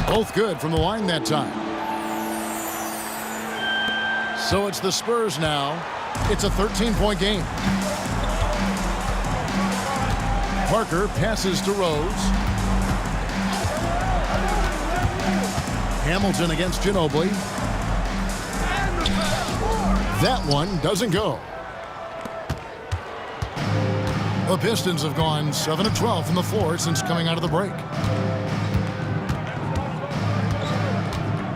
Both good from the line that time. So it's the Spurs now. It's a 13-point game. Parker passes to Rose. Hamilton against Ginobili. That one doesn't go. The Pistons have gone 7 of 12 from the floor since coming out of the break.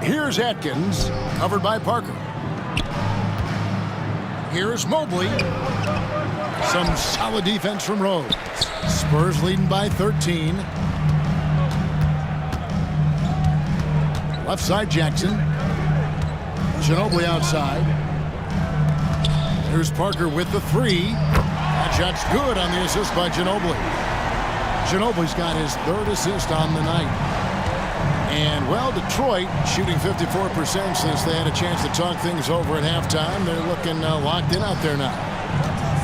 Here's Atkins, covered by Parker. Here's Mobley. Some solid defense from Rose. Spurs leading by 13. Left side, Jackson. Ginobili outside. Here's Parker with the 3. That shot's good on the assist by Ginobili. Ginobili's got his 3rd assist on the night. And, well, Detroit shooting 54% since they had a chance to talk things over at halftime. They're looking locked in out there now.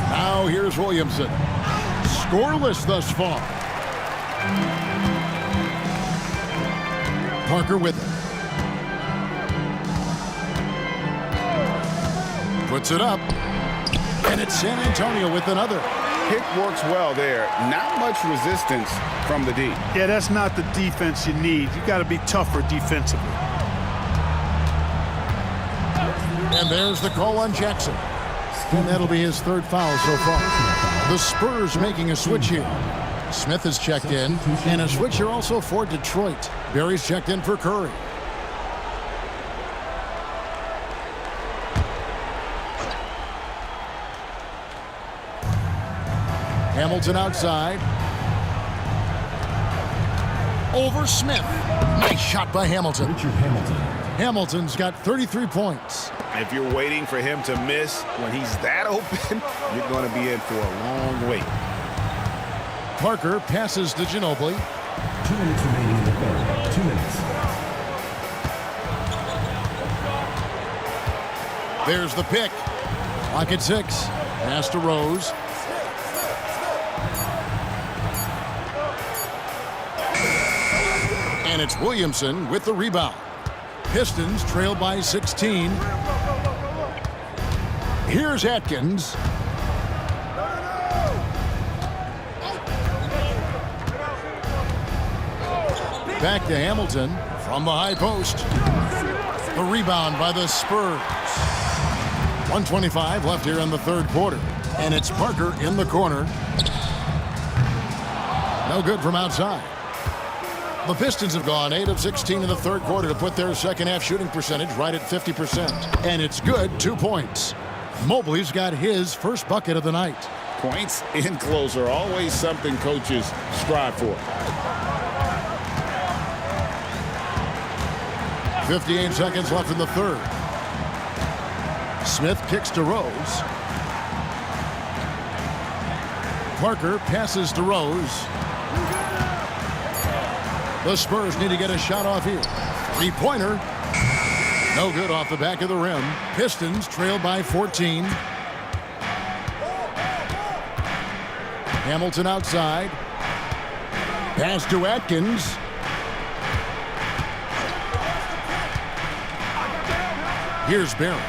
Now here's Williamson. Scoreless thus far. Parker with it. Puts it up. And it's San Antonio with another. Pick works well there. Not much resistance from the D. Yeah, that's not the defense you need. You got to be tougher defensively. And there's the call on Jackson. And that'll be his 3rd foul so far. The Spurs making a switch here. Smith is checked in, and a switch here also for Detroit. Barry's checked in for Curry. Hamilton outside. Over Smith. Nice shot by Hamilton. Richard Hamilton. Hamilton's got 33 points. If you're waiting for him to miss when he's that open, you're going to be in for a long wait. Parker passes to Ginobili. 2 minutes remaining in the third. 2 minutes. There's the pick. Clock at 6. Pass to Rose. And it's Williamson with the rebound. Pistons trail by 16. Here's Atkins. Back to Hamilton from the high post. The rebound by the Spurs. 1:25 left here in the third quarter. And it's Parker in the corner. No good from outside. The Pistons have gone 8 of 16 in the third quarter to put their second half shooting percentage right at 50%. And it's good, 2 points. Mobley's got his first bucket of the night. Points in close are always something coaches strive for. 58 seconds left in the third. Smith kicks to Rose. Parker passes to Rose. The Spurs need to get a shot off here. Three-pointer. No good off the back of the rim. Pistons trail by 14. Hamilton outside. Pass to Atkins. Here's Barry.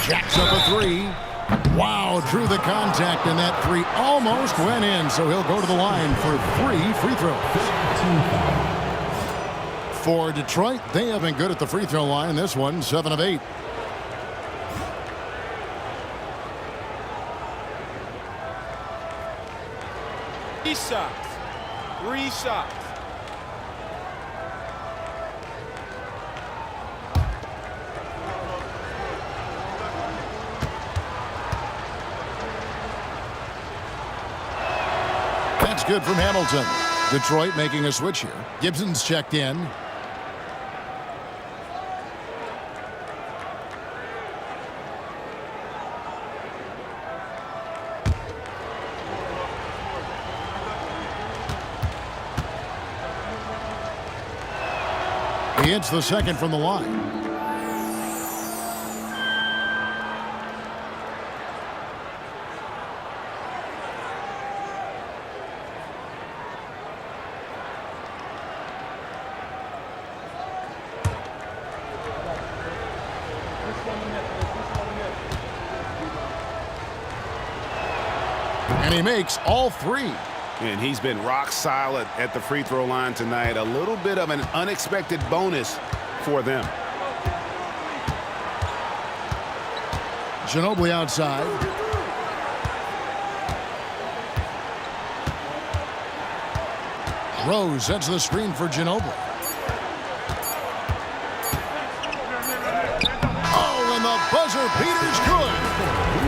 Jacks up a 3. Wow, drew the contact, and that 3 almost went in, so he'll go to the line for 3 free throws. For Detroit, they have been good at the free throw line. This one, 7 of 8. Three shots. 3 shots. That's good from Hamilton. Detroit making a switch here. Gibson's checked in. He hits the second from the line. And he makes all 3. And he's been rock solid at the free throw line tonight. A little bit of an unexpected bonus for them. Ginobili outside. Rose sets the screen for Ginobili. Oh, and the buzzer beater's good.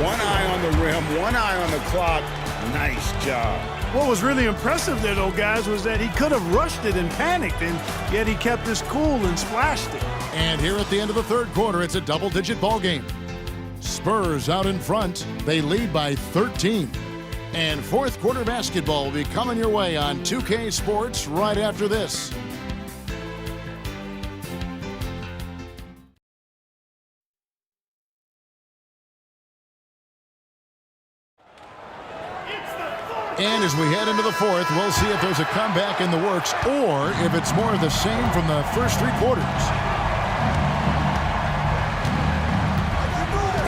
One eye on the rim, one eye on the clock. Nice job. What was really impressive there, though, guys, was that he could have rushed it and panicked, and yet he kept his cool and splashed it. And here at the end of the third quarter, it's a double-digit ball game. Spurs out in front. They lead by 13. And fourth quarter basketball will be coming your way on 2K Sports right after this. And as we head into the fourth, we'll see if there's a comeback in the works or if it's more of the same from the first 3 quarters.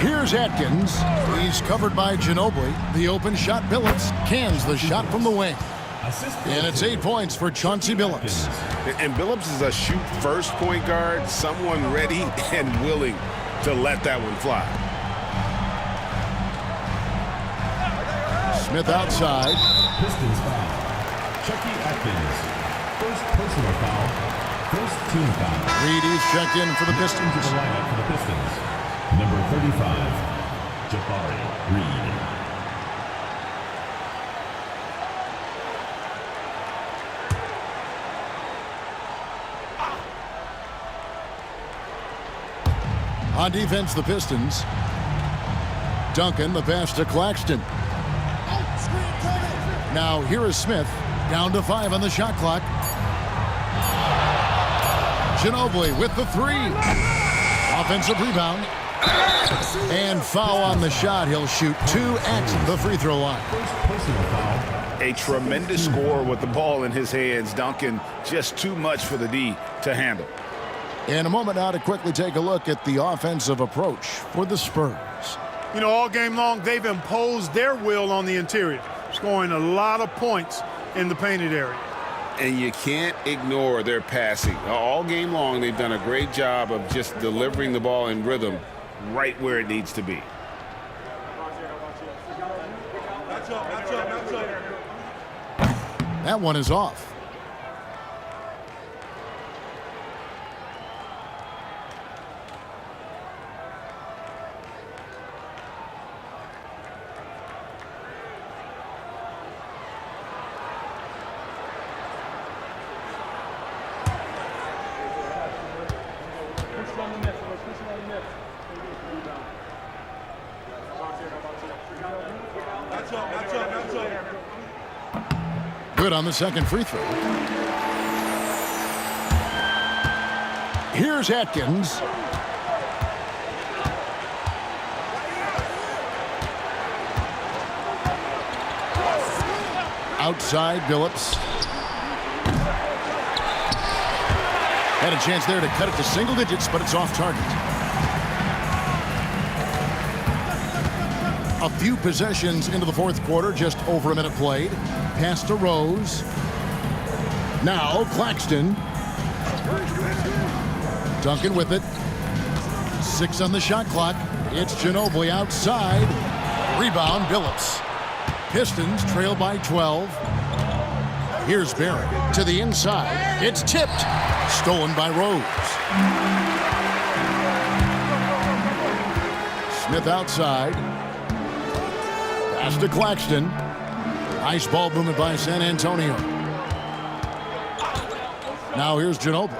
Here's Atkins. He's covered by Ginobili. The open shot, Billups cans the shot from the wing. And it's 8 points for Chauncey Billups. And Billups is a shoot-first point guard, someone ready and willing to let that one fly. Smith outside. Pistons foul. Chucky Atkins. First personal foul. First team foul. Reed is checked in for the Into Pistons. the lineup for the Pistons. Number 35, Jabari Reed. On defense, the Pistons. Duncan, the pass to Claxton. Now here is Smith. Down to 5 on the shot clock. Ginobili with the 3. Offensive rebound. And foul on the shot. He'll shoot 2 at the free throw line. First personal foul. A tremendous score with the ball in his hands. Duncan, just too much for the D to handle. In a moment now to quickly take a look at the offensive approach for the Spurs. You know, all game long, they've imposed their will on the interior, scoring a lot of points in the painted area. And you can't ignore their passing. All game long, they've done a great job of just delivering the ball in rhythm right where it needs to be. That one is off. Good on the second free throw. Here's Atkins. Outside, Billups. Had a chance there to cut it to single digits, but it's off target. A few possessions into the fourth quarter, just over a minute played. Pass to Rose. Now Claxton. Duncan with it. 6 on the shot clock. It's Ginobili outside. Rebound, Billups. Pistons trail by 12. Here's Barrett to the inside. It's tipped. Stolen by Rose. Smith outside. Pass to Claxton. Nice ball movement by San Antonio. Now here's Ginobili.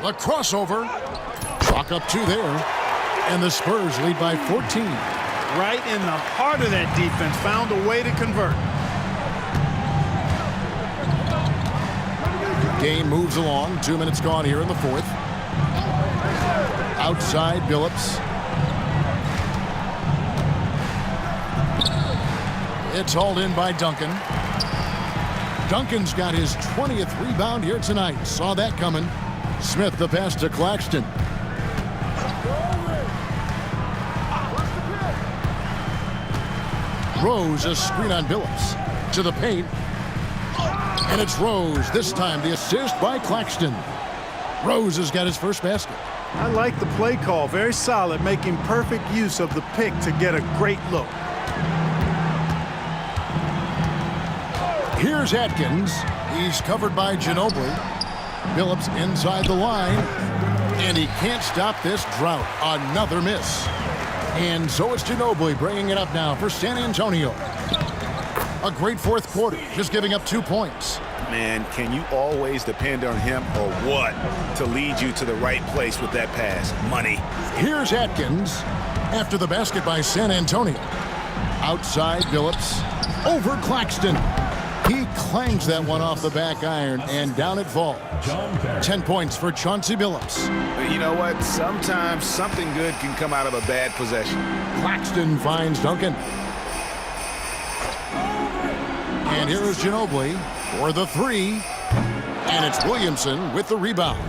The crossover. Chalk up 2 there. And the Spurs lead by 14. Right in the heart of that defense, found a way to convert. Game moves along. 2 minutes gone here in the fourth. Outside, Billups. It's hauled in by Duncan. Duncan's got his 20th rebound here tonight. Saw that coming. Smith the pass to Claxton. Rose a screen on Billups. To the paint. And it's Rose. This time the assist by Claxton. Rose has got his first basket. I like the play call. Very solid, making perfect use of the pick to get a great look. Here's Atkins. He's covered by Ginobili. Billups inside the line. And he can't stop this drought. Another miss. And so it's Ginobili bringing it up now for San Antonio. A great fourth quarter, just giving up 2 points. Man, can you always depend on him or what to lead you to the right place with that pass? Money. Here's Atkins after the basket by San Antonio. Outside, Billups. Over Claxton. He clangs that one off the back iron, and down it falls. 10 points for Chauncey Billups. But you know what? Sometimes something good can come out of a bad possession. Claxton finds Duncan. And here is Ginobili for the 3. And it's Williamson with the rebound.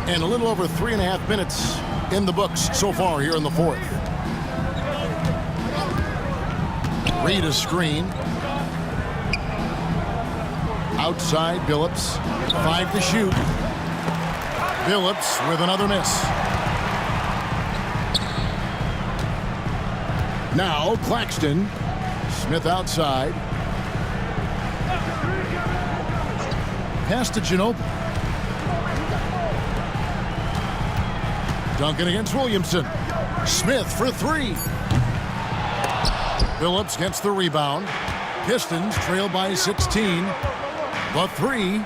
And a little over 3.5 minutes in the books so far here in the fourth. Reed a screen. Outside, Billups. 5 to shoot. Billups with another miss. Now Claxton. Smith outside. Pass to Ginobili. Duncan against Williamson. Smith for three. Phillips gets the rebound. Pistons trail by 16. The three.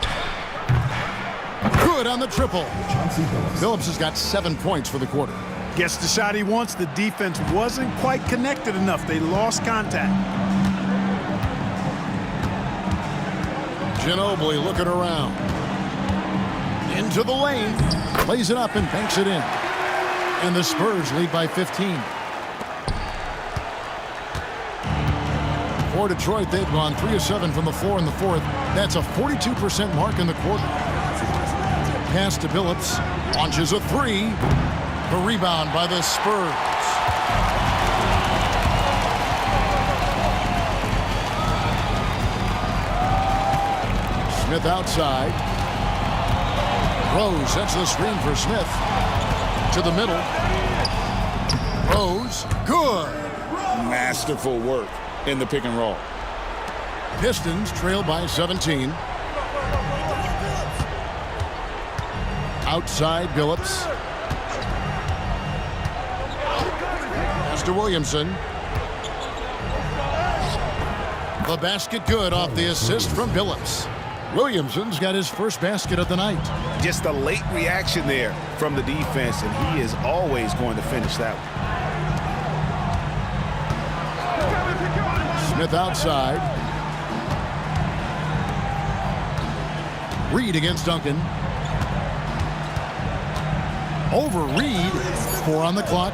Good on the triple. Phillips has got 7 points for the quarter. Gets the shot he wants. The defense wasn't quite connected enough. They lost contact. Ginobili looking around. Into the lane. Lays it up and banks it in. And the Spurs lead by 15. For Detroit, they've gone 3 of 7 from the floor in the fourth. That's a 42% mark in the quarter. Pass to Phillips. Launches a three. The rebound by the Spurs. Smith outside. Rose sets the screen for Smith. To the middle. Rose. Good. Masterful work in the pick and roll. Pistons trail by 17. Outside Phillips. Pass to Williamson. The basket good off the assist from Phillips. Williamson's got his first basket of the night. Just a late reaction there from the defense, and he is always going to finish that one. Smith outside. Reed against Duncan. Over Reed. 4 on the clock.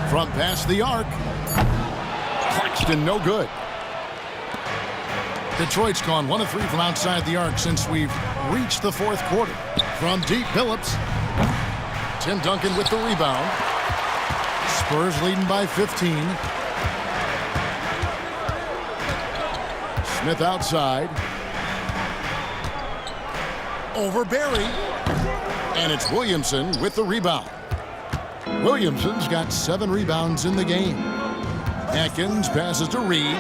From past the arc. Claxton no good. Detroit's gone 1 of 3 from outside the arc since we've reached the fourth quarter. From deep, Phillips. Tim Duncan with the rebound. Spurs leading by 15. Smith outside. Over Barry. And it's Williamson with the rebound. Williamson's got 7 rebounds in the game. Atkins passes to Reed.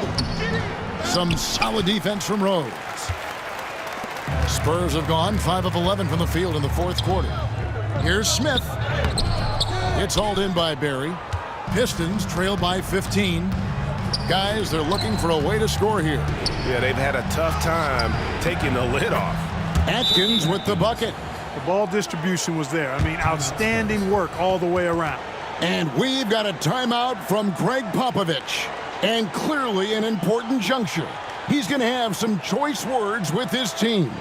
Some solid defense from Rose. Spurs have gone 5 of 11 from the field in the fourth quarter. Here's Smith. It's hauled in by Barry. Pistons trail by 15. Guys, they're looking for a way to score here. Yeah, they've had a tough time taking the lid off. Atkins with the bucket. The ball distribution was there. I mean, outstanding work all the way around. And we've got a timeout from Greg Popovich. And clearly an important juncture. He's going to have some choice words with his team.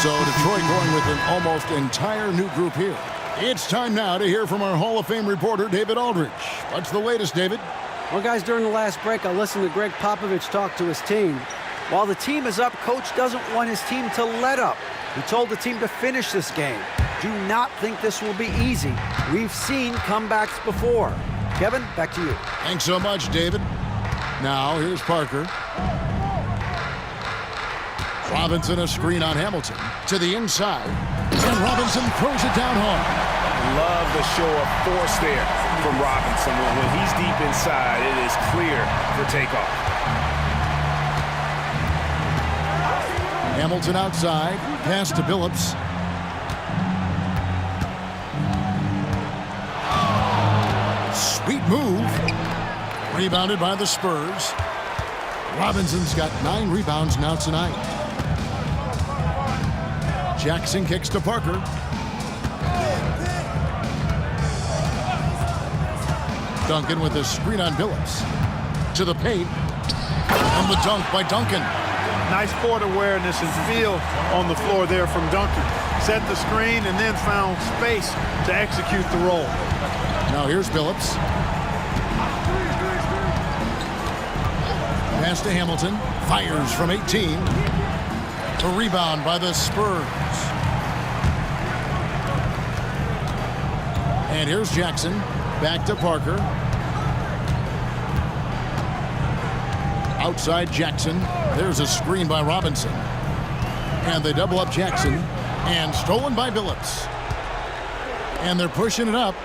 So Detroit going with an almost entire new group here. It's time now to hear from our Hall of Fame reporter, David Aldridge. What's the latest, David? Well, guys, during the last break, I listened to Greg Popovich talk to his team. While the team is up, Coach doesn't want his team to let up. He told the team to finish this game. Do not think this will be easy. We've seen comebacks before. Kevin, back to you. Thanks so much, David. Now, here's Parker. Robinson a screen on Hamilton to the inside. And Robinson throws it down hard. Love the show of force there from Robinson. When he's deep inside, it is clear for takeoff. Hamilton outside. Pass to Billups. Sweet move. Rebounded by the Spurs. Robinson's got 9 rebounds now tonight. Jackson kicks to Parker. Duncan with a screen on Billups. To the paint. And the dunk by Duncan. Nice court awareness and feel on the floor there from Duncan. Set the screen and then found space to execute the roll. Now here's Billups. Pass to Hamilton. Fires from 18. A rebound by the Spurs. And here's Jackson. Back to Parker. Outside Jackson. There's a screen by Robinson. And they double up Jackson. And stolen by Billups. And they're pushing it up.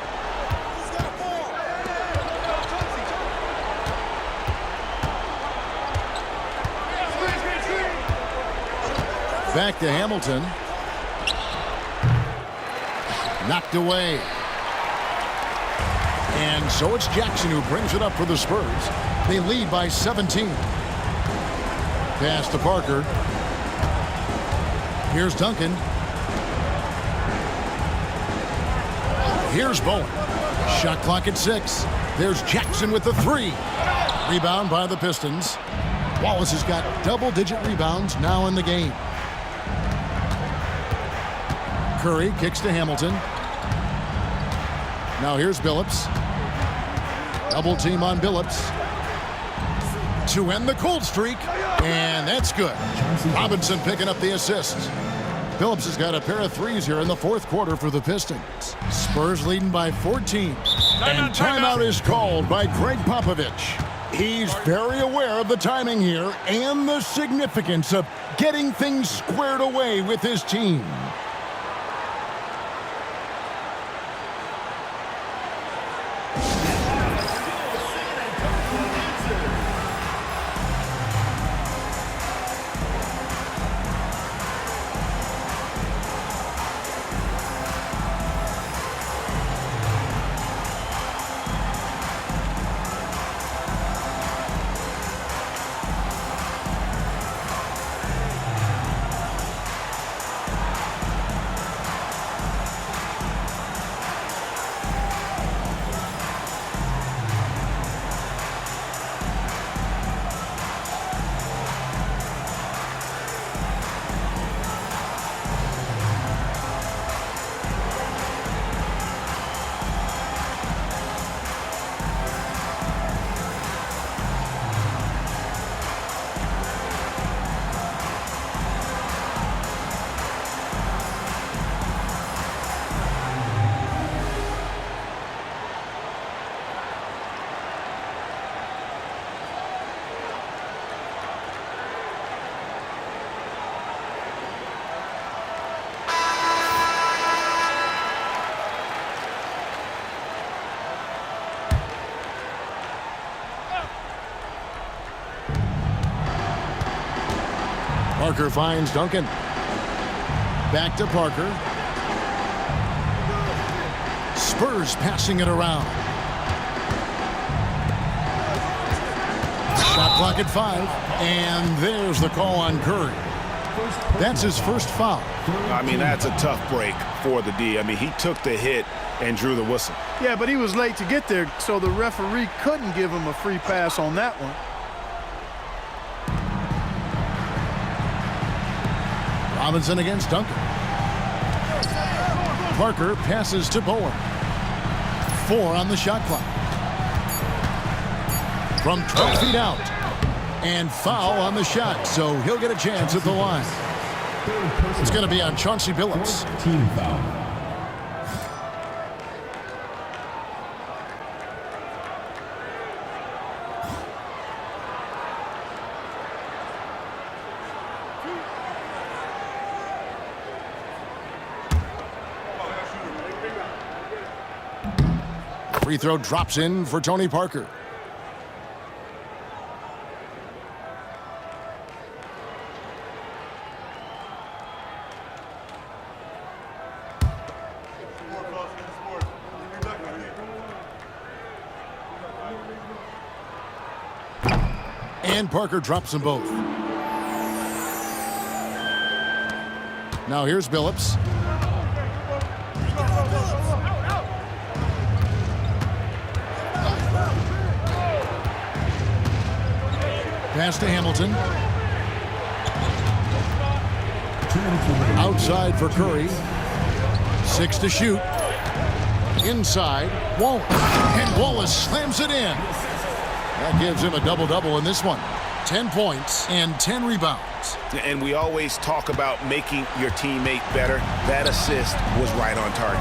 Back to Hamilton. Knocked away. And so it's Jackson who brings it up for the Spurs. They lead by 17. Pass to Parker. Here's Duncan. Here's Bowen. Shot clock at 6. There's Jackson with the 3. Rebound by the Pistons. Wallace has got double-digit rebounds now in the game. Curry kicks to Hamilton. Now here's Billups. Double team on Billups. To end the cold streak. And that's good. Robinson picking up the assist. Billups has got a pair of 3s here in the 4th quarter for the Pistons. Spurs leading by 14. And timeout is called by Greg Popovich. He's very aware of the timing here and the significance of getting things squared away with his team. Parker finds Duncan. Back to Parker. Spurs passing it around. Shot clock at 5. And there's the call on Curry. That's his first foul. I mean, that's a tough break for the D. I mean, he took the hit and drew the whistle. Yeah, but he was late to get there, so the referee couldn't give him a free pass on that one. Robinson against Duncan. Parker passes to Bowen. 4 on the shot clock. From 12 feet out. And foul on the shot, so he'll get a chance at the line. It's going to be on Chauncey Billups. Team foul. Free throw drops in for Tony Parker. And Parker drops them both. Now here's Billups. Pass to Hamilton. Outside for Curry. 6 to shoot. Inside, Wallace. And Wallace slams it in. That gives him a double-double in this one. 10 points and 10 rebounds. And we always talk about making your teammate better. That assist was right on target.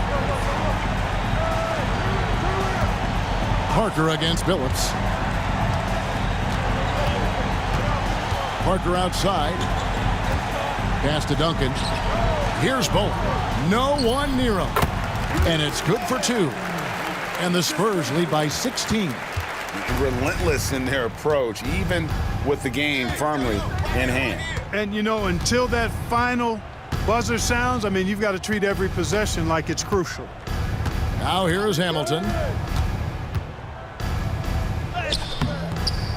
Parker against Billups. Parker outside. Pass to Duncan. Here's Bowen. No one near him. And it's good for 2. And the Spurs lead by 16. Relentless in their approach, even with the game firmly in hand. And, you know, until that final buzzer sounds, I mean, you've got to treat every possession like it's crucial. Now here is Hamilton.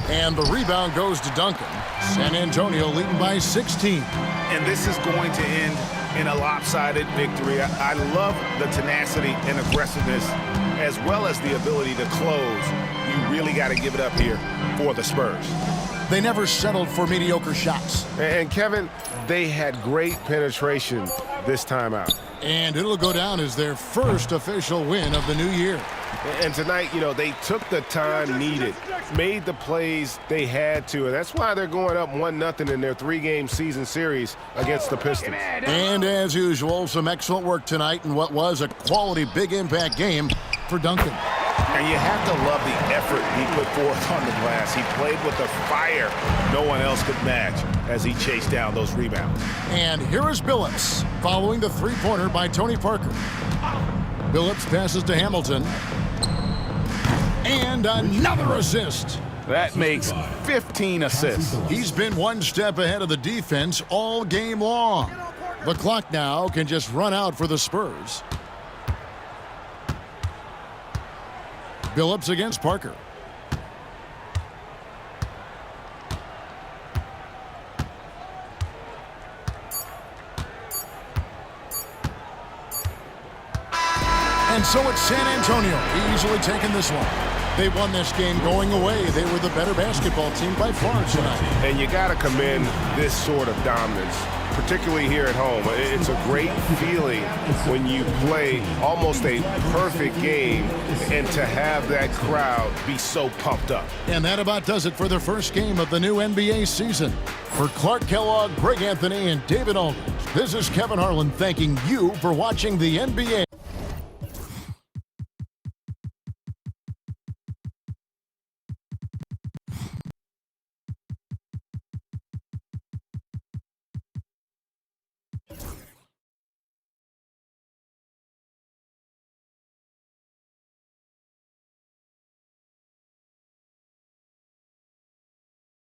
And the rebound goes to Duncan. San Antonio leading by 16. And this is going to end in a lopsided victory. I love the tenacity and aggressiveness, as well as the ability to close. You really got to give it up here for the Spurs. They never settled for mediocre shots. And Kevin, they had great penetration this time out. And it'll go down as their first official win of the new year. And tonight, you know, they took the time needed, made the plays they had to, and that's why they're going up 1-0 in their 3-game season series against the Pistons. And as usual, some excellent work tonight in what was a quality big impact game for Duncan. And you have to love the effort he put forth on the glass. He played with a fire no one else could match as he chased down those rebounds. And here is Billups following the three-pointer by Tony Parker. Billups passes to Hamilton. And another assist. That makes 15 assists. He's been one step ahead of the defense all game long. The clock now can just run out for the Spurs. Billups against Parker. And so it's San Antonio easily taking this one. They won this game going away. They were the better basketball team by far tonight. And you got to commend this sort of dominance, particularly here at home. It's a great feeling when you play almost a perfect game and to have that crowd be so pumped up. And that about does it for the first game of the new NBA season. For Clark Kellogg, Greg Anthony, and David Aldridge, this is Kevin Harlan thanking you for watching the NBA.